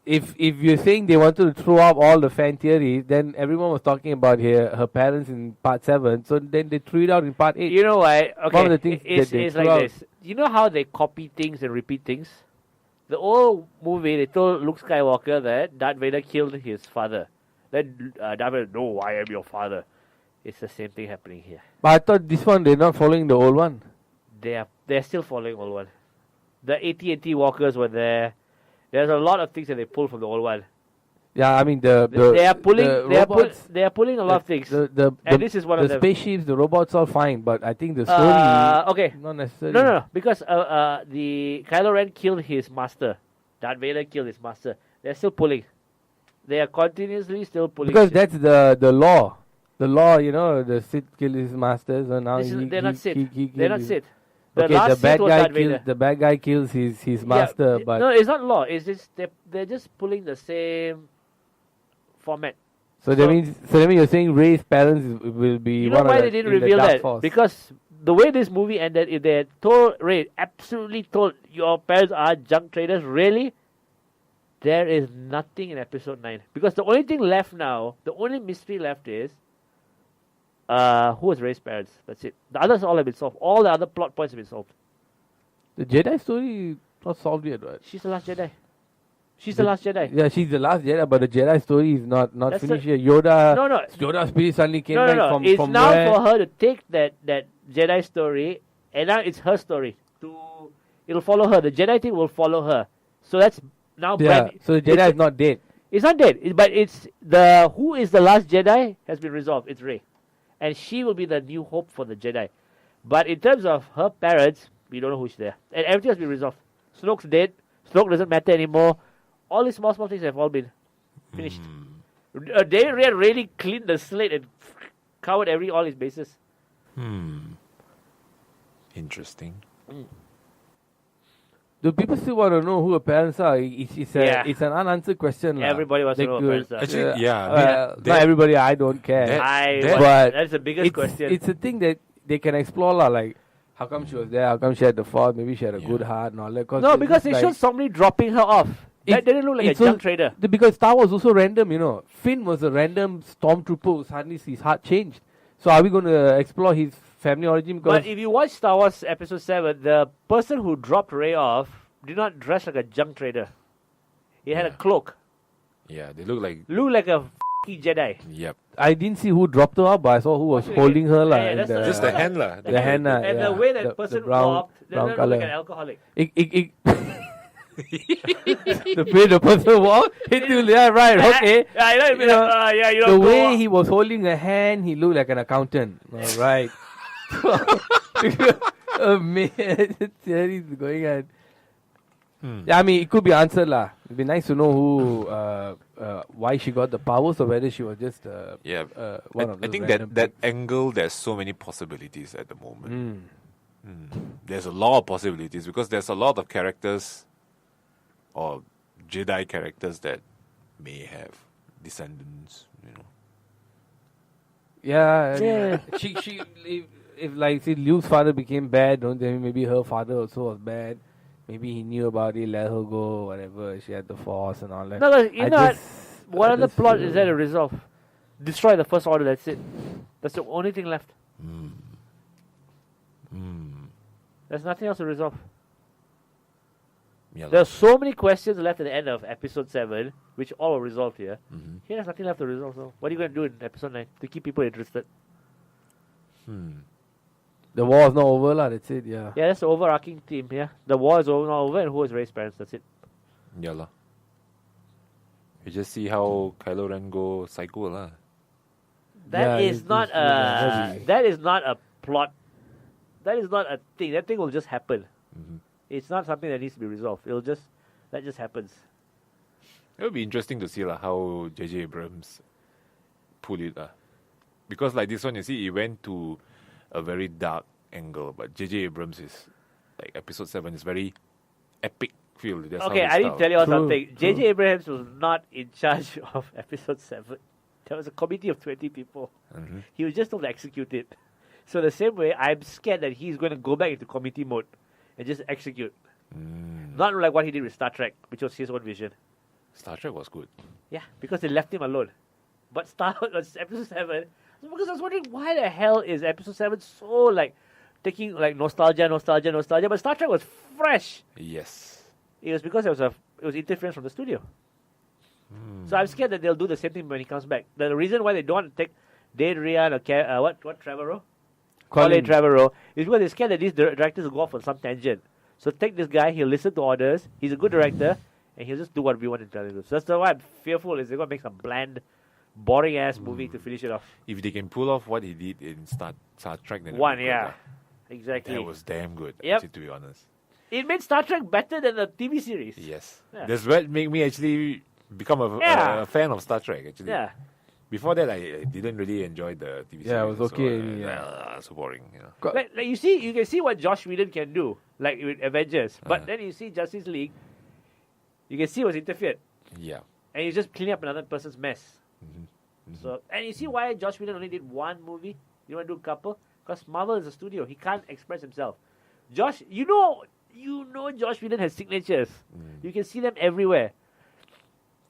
Speaker 5: if you're saying they wanted to throw up all the fan theories, then everyone was talking about her parents in part 7. So then they threw it out in part 8.
Speaker 2: You know why? Okay,
Speaker 5: One of the things
Speaker 2: it's
Speaker 5: that they
Speaker 2: like
Speaker 5: threw out.
Speaker 2: this. You know how they copy things and repeat things? The old movie, they told Luke Skywalker that Darth Vader killed his father. Then Darth Vader, no, I am your father. It's the same thing happening here.
Speaker 5: But I thought this one they're not following the old one.
Speaker 2: They're still following old one. The AT&T walkers were there. There's a lot of things that they pulled from the old one.
Speaker 5: Yeah, I mean
Speaker 2: They are pulling.
Speaker 5: robots,
Speaker 2: They are pulling a lot of things. And this is one
Speaker 5: the
Speaker 2: of them.
Speaker 5: spaceships, the robots, all fine. But I think the story,
Speaker 2: Okay.
Speaker 5: not necessarily.
Speaker 2: No. Because the Kylo Ren killed his master. Darth Vader killed his master. They're still pulling. They are continuously still pulling.
Speaker 5: Because
Speaker 2: shit.
Speaker 5: that's the law. The law, the Sith killed his masters, and now
Speaker 2: They're not Sith.
Speaker 5: he
Speaker 2: They're not
Speaker 5: his-
Speaker 2: Sith.
Speaker 5: Okay,
Speaker 2: last
Speaker 5: the bad
Speaker 2: Sith was
Speaker 5: guy
Speaker 2: Darth Vader.
Speaker 5: kills the bad guy kills his master,
Speaker 2: Yeah,
Speaker 5: but
Speaker 2: no, it's not law. It's just they're just pulling the same format.
Speaker 5: so that means you're saying Rey's parents will be
Speaker 2: You
Speaker 5: one
Speaker 2: know why
Speaker 5: of
Speaker 2: they
Speaker 5: the,
Speaker 2: didn't
Speaker 5: in the
Speaker 2: reveal
Speaker 5: Dark
Speaker 2: that?
Speaker 5: Force.
Speaker 2: Because the way this movie ended, if they had told Rey, absolutely told your parents are junk traders, really, there is nothing in episode 9. Because the only thing left now, the only mystery left is who was Rey's parents. That's it. The others all have been solved. All the other plot points have been solved.
Speaker 5: the Jedi story not solved yet, right?
Speaker 2: She's the last Jedi. She's the last Jedi.
Speaker 5: Yeah, she's the last Jedi, but the Jedi story is not
Speaker 2: That's
Speaker 5: finished
Speaker 2: the-
Speaker 5: yet. Yoda,
Speaker 2: No, no.
Speaker 5: Yoda's spirit suddenly came
Speaker 2: No,
Speaker 5: back
Speaker 2: no, no.
Speaker 5: from
Speaker 2: It's
Speaker 5: from
Speaker 2: now
Speaker 5: where?
Speaker 2: for her to take that Jedi story, and now it's her story. It'll follow her. The Jedi thing will follow her. So that's now
Speaker 5: Yeah,
Speaker 2: brand.
Speaker 5: so the Jedi is not dead.
Speaker 2: It's not dead, but it's the who is the last Jedi has been resolved. It's Rey, and she will be the new hope for the Jedi. But in terms of her parents, we don't know who's there, and everything has been resolved. Snoke's dead. Snoke doesn't matter anymore. All these small things have all been finished. They really cleaned the slate and covered all his bases.
Speaker 3: Interesting.
Speaker 5: Do people still want to know who her parents are?
Speaker 2: Yeah.
Speaker 5: It's an unanswered question. lah.
Speaker 2: Everybody wants to know
Speaker 5: They
Speaker 2: her
Speaker 5: could-
Speaker 2: parents are.
Speaker 3: Actually, yeah.
Speaker 5: not everybody. I don't care.
Speaker 3: That-
Speaker 5: But
Speaker 2: That's the biggest question.
Speaker 5: It's a thing that they can explore, lah. Like, how come she was there? How come she had the fault? Maybe she had a good heart and all that.
Speaker 2: No, because they showed somebody dropping her off. That didn't look like a
Speaker 5: it's so-
Speaker 2: junk trader.
Speaker 5: Because Star Wars was also random, Finn was a random stormtrooper who suddenly his heart changed. So are we going to explore his family origin? Because
Speaker 2: But if you watch Star Wars Episode 7, the person who dropped Rey off did not dress like a junk trader. He had a cloak.
Speaker 3: Yeah, they look like.
Speaker 2: Looked like a f***ing Jedi.
Speaker 3: Yep.
Speaker 5: I didn't see who dropped her off, but I saw who was holding her. lah.
Speaker 2: Yeah,
Speaker 5: and
Speaker 2: that's the-
Speaker 3: Just the hand, lah.
Speaker 5: The hand,
Speaker 2: And
Speaker 5: yeah.
Speaker 2: the way that
Speaker 5: The
Speaker 2: person
Speaker 5: brown
Speaker 2: walked, they looked
Speaker 5: colour.
Speaker 2: like an alcoholic.
Speaker 5: The way the person walked, right, okay.
Speaker 2: Yeah, I know.
Speaker 5: You know,
Speaker 2: You
Speaker 5: The
Speaker 2: know,
Speaker 5: way he was holding a hand, he looked like an accountant. All right. Man, he's going on. Yeah, I mean, it could be answered, lah. It'd be nice to know who, why she got the powers, or whether she was just
Speaker 3: Yeah.
Speaker 5: one of
Speaker 3: I
Speaker 5: those
Speaker 3: think
Speaker 5: random
Speaker 3: that
Speaker 5: things.
Speaker 3: angle, there's so many possibilities at the moment. There's a lot of possibilities because there's a lot of characters or Jedi characters that may have descendants,
Speaker 5: Yeah, she if like say Liu's father became bad, don't they? Maybe her father also was bad. Maybe he knew about it, let her go, whatever. She had the Force and all that.
Speaker 2: No, you know what? What
Speaker 5: I
Speaker 2: other
Speaker 5: just
Speaker 2: plot
Speaker 5: feel-
Speaker 2: is there to resolve? Destroy the First Order, that's it. That's the only thing left. There's nothing else to resolve.
Speaker 3: Yeah,
Speaker 2: There's so many questions left at the end of Episode 7, which all are resolved here. Here there's nothing left to resolve, so what are you going to do in Episode 9 to keep people interested?
Speaker 5: The war is not over, lah. That's it. Yeah.
Speaker 2: Yeah, that's the overarching theme here. The war is over, not over, and who is Rey's parents, that's it.
Speaker 3: yeah lah. You just see how Kylo Ren go psycho lah.
Speaker 2: That
Speaker 5: Yeah,
Speaker 2: is
Speaker 5: it's
Speaker 2: not
Speaker 5: heavy.
Speaker 2: that is not a plot. That is not a thing. That thing will just happen. It's not something that needs to be resolved. That just happens.
Speaker 3: It would be interesting to see how J.J. Abrams pull it because like this one, you see, it went to a very dark angle, but J.J. Abrams is like Episode 7 is very epic feel. That's
Speaker 2: Okay,
Speaker 3: how
Speaker 2: I need to tell you all
Speaker 5: True,
Speaker 2: something.
Speaker 5: true.
Speaker 2: J.J. Abrams was not in charge of Episode 7. There was a committee of 20 people. He was just told to execute it. So the same way, I'm scared that he's going to go back into committee mode and just execute. Not like what he did with Star Trek, which was his own vision.
Speaker 3: Star Trek was good.
Speaker 2: Yeah, because they left him alone. But Episode 7, because I was wondering why the hell is Episode 7 so taking nostalgia, but Star Trek was fresh.
Speaker 3: Yes.
Speaker 2: It was because it was interference from the studio. So I'm scared that they'll do the same thing when he comes back. The reason why they don't want to take Rian or what Trevorrow? Colin Trevorrow is because they're scared that these directors will go off on some tangent. So take this guy, he'll listen to orders, he's a good director, and he'll just do what we want to tell him to do. So that's why I'm fearful is they're going to make some bland, boring ass movie to finish it off.
Speaker 3: If they can pull off what he did in Star Trek, then it'll
Speaker 2: One,
Speaker 3: be good
Speaker 2: yeah.
Speaker 3: lah.
Speaker 2: Exactly.
Speaker 3: That was damn good,
Speaker 2: Yep.
Speaker 3: actually, to be honest.
Speaker 2: It made Star Trek better than the TV series.
Speaker 3: Yes.
Speaker 2: Yeah.
Speaker 3: That's what made me actually become a fan of Star Trek, actually.
Speaker 2: Yeah.
Speaker 3: Before that, I didn't really enjoy the TV series.
Speaker 5: Yeah, it was okay,
Speaker 3: So,
Speaker 5: yeah.
Speaker 3: so boring.
Speaker 2: Like you can see what Josh Whedon can do, like with Avengers. But then you see Justice League, you can see it was interfered.
Speaker 3: Yeah.
Speaker 2: And he's just cleaning up another person's mess. So, and you see why Josh Whedon only did one movie? You want to do a couple? Because Marvel is a studio. He can't express himself. Josh, you know Josh Whedon has signatures. You can see them everywhere.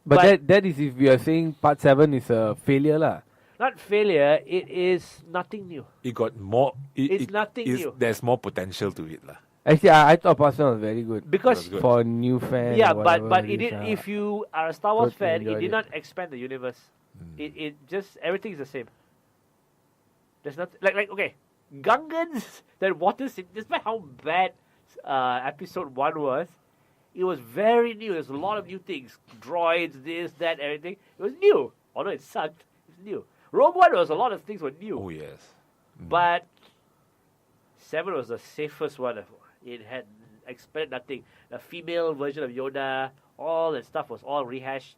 Speaker 5: But that is if we are saying part 7 is a failure lah.
Speaker 2: Not failure, it is nothing new.
Speaker 3: It got more.
Speaker 2: It's nothing new.
Speaker 3: There's more potential to it, lah.
Speaker 5: Actually, I thought part 7 was very good.
Speaker 2: Because
Speaker 3: Good.
Speaker 5: For new fans.
Speaker 2: yeah,
Speaker 5: or
Speaker 2: but
Speaker 5: whatever
Speaker 2: it
Speaker 5: is,
Speaker 2: did, if you are a Star Wars
Speaker 5: totally
Speaker 2: fan, it
Speaker 5: enjoyed
Speaker 2: did
Speaker 5: it.
Speaker 2: not expand the universe. It just everything is the same. There's not like okay, Gungans that water despite how bad episode 1 was, it was very new. There's a lot of new things, droids, this, that, everything. It was new, although it sucked. It's new. Rogue One was a lot of things were new.
Speaker 3: Oh yes.
Speaker 2: But 7 was the safest one. It had expanded nothing. The female version of Yoda, all that stuff was all rehashed,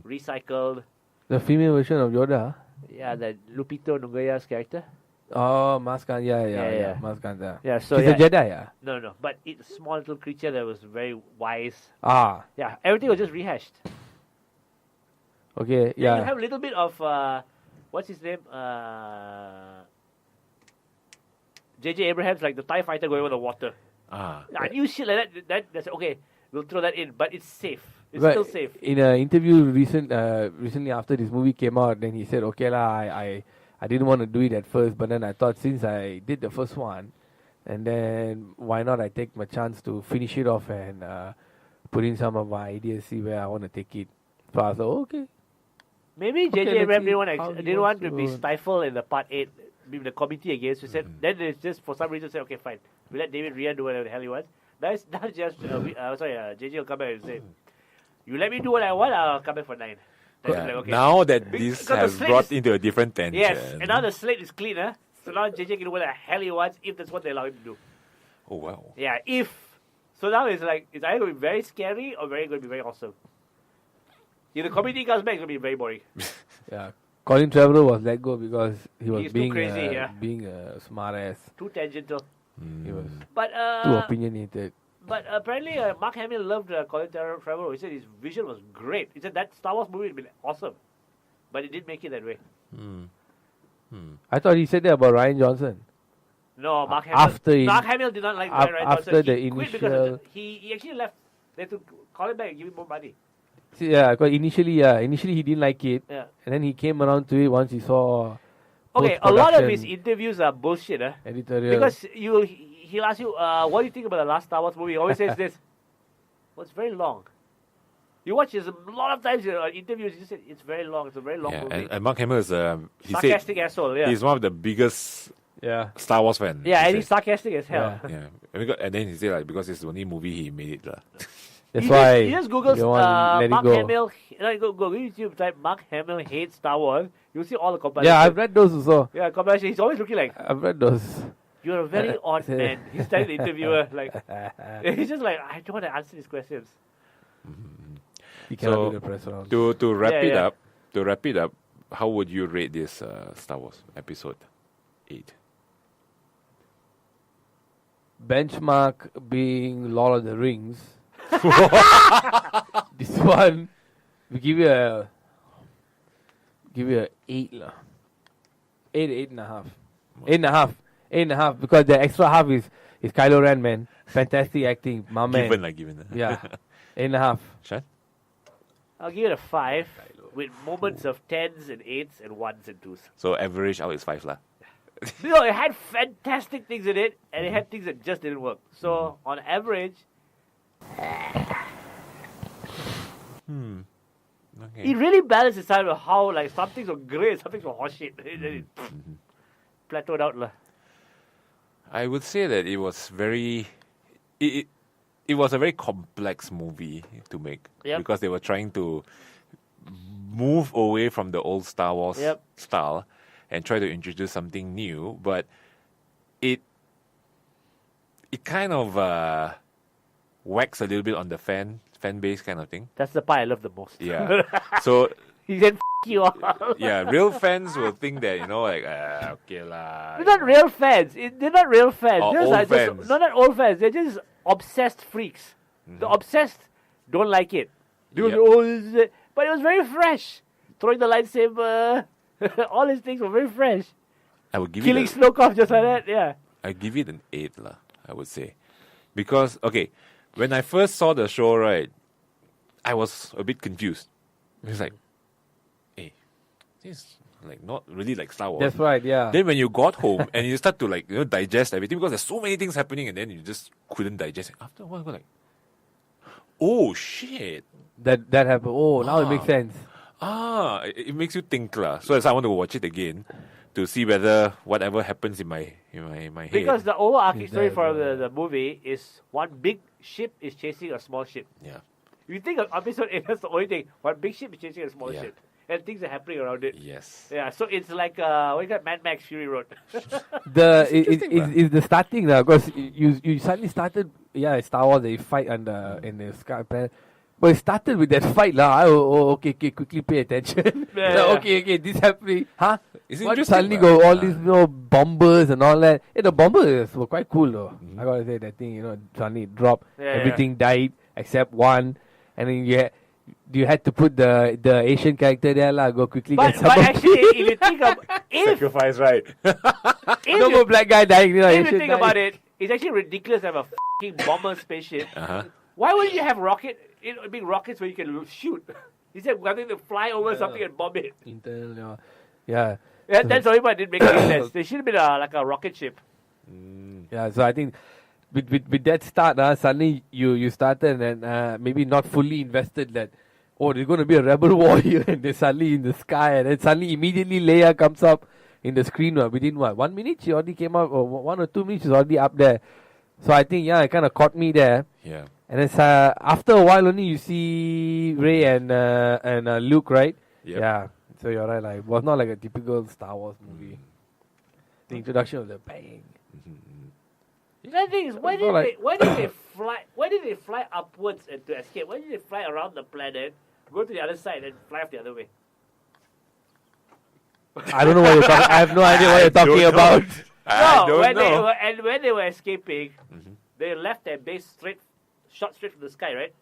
Speaker 2: recycled.
Speaker 5: The female version of Yoda.
Speaker 2: Yeah, the Lupito Nyong'o's character.
Speaker 5: Oh, Maskan, yeah.
Speaker 2: Yeah.
Speaker 5: Maskan, yeah.
Speaker 2: Yeah, so
Speaker 5: She's a Jedi, yeah.
Speaker 2: No. But it's a small little creature that was very wise.
Speaker 5: Ah,
Speaker 2: Yeah, everything was just rehashed.
Speaker 5: okay,
Speaker 2: Then
Speaker 5: yeah.
Speaker 2: you have a little bit of what's his name? J.J. Abrams, like the TIE fighter going over the water. I knew shit like that. That's okay. We'll throw that in, but it's safe. It's
Speaker 5: But
Speaker 2: still safe.
Speaker 5: In an interview recently after this movie came out, then he said, okay lah, I didn't want to do it at first, but then I thought since I did the first one, and then why not I take my chance to finish it off and put in some of my ideas, see where I want to take it. So I was like, okay.
Speaker 2: Maybe
Speaker 5: Okay,
Speaker 2: J.J.
Speaker 5: let's
Speaker 2: Abrams
Speaker 5: see
Speaker 2: didn't
Speaker 5: how he
Speaker 2: didn't want
Speaker 5: wants
Speaker 2: to be
Speaker 5: to-
Speaker 2: stifled in the part 8 with the committee against. So said then it's just for some reason said okay fine, we let David Ryan do whatever the hell he wants. That's not just J.J. will come back and say, you let me do what I want, I'll come back for 9. Then I'm like, okay.
Speaker 3: Now that
Speaker 2: Because
Speaker 3: this
Speaker 2: the
Speaker 3: has
Speaker 2: slate
Speaker 3: brought
Speaker 2: is-
Speaker 3: into a different tension.
Speaker 2: Yes, and now the slate is clean, huh? So now JJ can do what the hell he wants if that's what they allow him to do.
Speaker 3: Oh wow.
Speaker 2: Yeah, if. So now it's like, it's either going to be very scary or going to be very awesome. If the comedy comes back, it's going to be very boring.
Speaker 5: Yeah. Colin Trevorrow was let go because he was
Speaker 2: He's too
Speaker 5: being
Speaker 2: crazy, yeah.
Speaker 5: being a smart ass.
Speaker 2: Too tangential.
Speaker 5: He was
Speaker 2: But
Speaker 5: too opinionated.
Speaker 2: But apparently Mark Hamill loved Colin Trevorrow. He said his vision was great. He said that Star Wars movie would be awesome. But it didn't make it that way.
Speaker 5: I thought he said that about Ryan Johnson.
Speaker 2: No, Mark Hamill.
Speaker 5: After he-
Speaker 2: Mark Hamill did not like Ryan
Speaker 5: after
Speaker 2: Johnson.
Speaker 5: the
Speaker 2: He quit because
Speaker 5: initial-
Speaker 2: of he actually left. They had to call him back and give him more money.
Speaker 5: See, yeah, because initially he didn't like it,
Speaker 2: Yeah.
Speaker 5: and then he came around to it once he saw.
Speaker 2: Okay, a lot of his
Speaker 5: post-production
Speaker 2: interviews are bullshit,
Speaker 5: editorial.
Speaker 2: because he'll ask you, what do you think about the last Star Wars movie? He always says this. Well, it's very long. You watch this a lot of times in interviews. He just said it's very long. It's a very long
Speaker 3: Yeah,
Speaker 2: movie.
Speaker 3: and Mark Hamill is he said
Speaker 2: Sarcastic asshole. Yeah.
Speaker 3: he's one of the biggest
Speaker 5: yeah,
Speaker 3: Star Wars fan.
Speaker 2: Yeah,
Speaker 3: he
Speaker 2: and he's
Speaker 3: said.
Speaker 2: sarcastic as hell.
Speaker 5: Yeah.
Speaker 3: And then he said like because it's the only movie he made it lah.
Speaker 5: that's
Speaker 2: You
Speaker 5: why
Speaker 2: you just Google
Speaker 5: you don't want to let it
Speaker 2: Mark
Speaker 5: go.
Speaker 2: Hamill. Go YouTube. Type Mark Hamill hates Star Wars. You'll see all the comparisons.
Speaker 5: Yeah, I've read those also.
Speaker 2: Yeah, comparison. He's always looking like
Speaker 5: I've read those.
Speaker 2: you're a very odd man. He's telling the interviewer like he's just like I don't want to answer these questions.
Speaker 5: He cannot
Speaker 3: So,
Speaker 5: do the press round.
Speaker 3: To wrap
Speaker 2: Yeah,
Speaker 3: it
Speaker 2: yeah.
Speaker 3: up, how would you rate this Star Wars episode 8?
Speaker 5: Benchmark being Lord of the Rings. This one, we give you a 8 lah. 8.5. 8.5 because the extra half is Kylo Ren, man. Fantastic acting, my man.
Speaker 3: Given.
Speaker 5: Yeah, 8.5.
Speaker 3: Shan?
Speaker 2: I'll give it a 5 with moments of 10s and 8s and 1s and 2s.
Speaker 3: So average out is 5 lah.
Speaker 2: No, it had fantastic things in it, and it had things that just didn't work. So, on average,
Speaker 3: Okay.
Speaker 2: it really balanced its out of how, like, some things were great, some things were horseshit. It plateaued out.
Speaker 3: I would say that it was very it was a very complex movie to make
Speaker 2: Yep.
Speaker 3: because they were trying to move away from the old Star Wars
Speaker 2: Yep.
Speaker 3: style and try to introduce something new, but it kind of wax a little bit on the fan base kind of thing.
Speaker 2: That's the part I love the most.
Speaker 3: Yeah. So
Speaker 2: He said, "F you all."
Speaker 3: yeah, real fans will think that, like, okay lah.
Speaker 2: They're not real fans. They're not real fans.
Speaker 3: Or
Speaker 2: They're
Speaker 3: old
Speaker 2: like just,
Speaker 3: fans.
Speaker 2: no, not old fans. They're just obsessed freaks. The obsessed don't like it. They
Speaker 3: Yep.
Speaker 2: go, "Oh, this is it." But it was very fresh. Throwing the lightsaber, all these things were very fresh.
Speaker 3: I would give
Speaker 2: Killing
Speaker 3: it
Speaker 2: Snoke just like that, yeah.
Speaker 3: I give it an 8 lah, I would say. Because, okay, when I first saw the show, right, I was a bit confused. It's like, hey, this is like not really like Star Wars.
Speaker 5: That's right, yeah.
Speaker 3: Then when you got home and you start to like, digest everything because there's so many things happening and then you just couldn't digest it. After a while, you're like, oh shit.
Speaker 5: That happened. Oh, now it makes sense.
Speaker 3: It makes you think lah. So that's why I want to watch it again to see whether whatever happens in my head.
Speaker 2: Because the overarching story for the movie is one big ship is chasing a small ship.
Speaker 3: Yeah.
Speaker 2: If you think of episode 8, that's the only thing. One big ship is chasing a small
Speaker 3: Yeah.
Speaker 2: ship. And things are happening around it.
Speaker 3: Yes.
Speaker 2: Yeah, so it's like, what do you got? Mad Max Fury Road.
Speaker 5: Is the starting now because you suddenly started Star Wars they fight in the sky planet. But it started with that fight lah. Okay, quickly pay attention.
Speaker 2: Yeah.
Speaker 5: Okay, this happening. Huh?
Speaker 3: It's
Speaker 5: What
Speaker 3: interesting,
Speaker 5: suddenly
Speaker 3: lah.
Speaker 5: go all these bombers and all that. Hey, the bombers were quite cool though. I gotta say that thing, suddenly it dropped.
Speaker 2: Yeah,
Speaker 5: Everything died except one, and then you had to put the Asian character there lah. Go quickly
Speaker 2: But
Speaker 5: get some.
Speaker 2: actually, if you think of
Speaker 3: Sacrifice, right?
Speaker 5: No more black guy dying.
Speaker 2: if
Speaker 5: Asian
Speaker 2: you think
Speaker 5: dying.
Speaker 2: about it, it's actually ridiculous to have a fucking bomber spaceship.
Speaker 3: Uh-huh.
Speaker 2: Why wouldn't you have big rockets where you can shoot? Instead of having to fly over something and bomb it.
Speaker 5: Internal, yeah.
Speaker 2: That's the only part didn't make any sense. There should have been like a rocket ship.
Speaker 5: Yeah, so I think with that start, suddenly you started and maybe not fully invested that, there's going to be a rebel war here and they're suddenly in the sky and then suddenly immediately Leia comes up in the screen within 1 minute she already came up or 1 or 2 minutes she's already up there. So I think, it kind of caught me there.
Speaker 3: Yeah.
Speaker 5: And it's after a while only you see Rey and Luke, right?
Speaker 3: Yep.
Speaker 5: Yeah. So you're right, like it was not like a typical Star Wars movie. The introduction was a bang.
Speaker 2: The thing is, why did they fly upwards and to escape? Why did they fly around the planet, go to the other side, and fly off the other way?
Speaker 5: I don't know what you're talking. I have no idea what you're talking about.
Speaker 3: I don't know.
Speaker 2: When they were escaping, they left their base shot straight from the sky, right?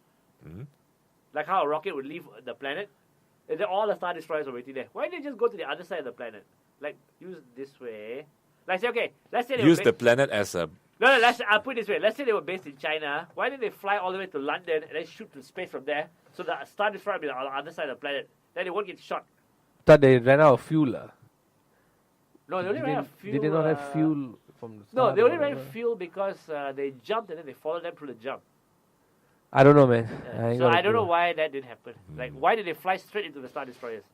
Speaker 2: Like how a rocket would leave the planet. And then all the Star Destroyers were waiting there. Why didn't they just go to the other side of the planet? Like, use this way. Like, say, okay, let's say they
Speaker 3: Use
Speaker 2: were
Speaker 3: the planet as a...
Speaker 2: No, I'll put it this way. Let's say they were based in China. Why didn't they fly all the way to London and then shoot to space from there? So the Star Destroyer will be on the other side of the planet. Then they won't get shot.
Speaker 5: Thought they ran out of fuel.
Speaker 2: No, they only ran out of fuel.
Speaker 5: Did they not have fuel from the
Speaker 2: No,
Speaker 5: start
Speaker 2: they
Speaker 5: or
Speaker 2: only ran
Speaker 5: whatever?
Speaker 2: fuel because they jumped and then they followed them through the jump.
Speaker 5: I don't know, man.
Speaker 2: So I don't know why that didn't happen. Like, why did they fly straight into the Star Destroyers?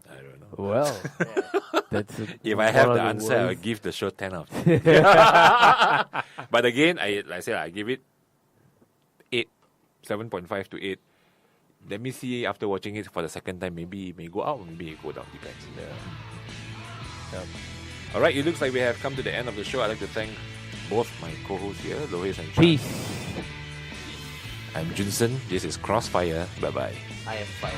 Speaker 3: I don't know.
Speaker 5: Well, that's
Speaker 3: If I have
Speaker 5: one
Speaker 3: the
Speaker 5: of
Speaker 3: answer, I'll
Speaker 5: worst.
Speaker 3: give the show 10 out of 10. But again, I give it 8, 7.5 to 8. Let me see after watching it for the second time. Maybe it may go out, maybe it go down. Depends. All right, it looks like we have come to the end of the show. I'd like to thank both my co-hosts here, Lohes and Shan.
Speaker 5: Peace.
Speaker 3: I'm Jun Sern. This is Krossfire. Bye-bye.
Speaker 2: I am fire.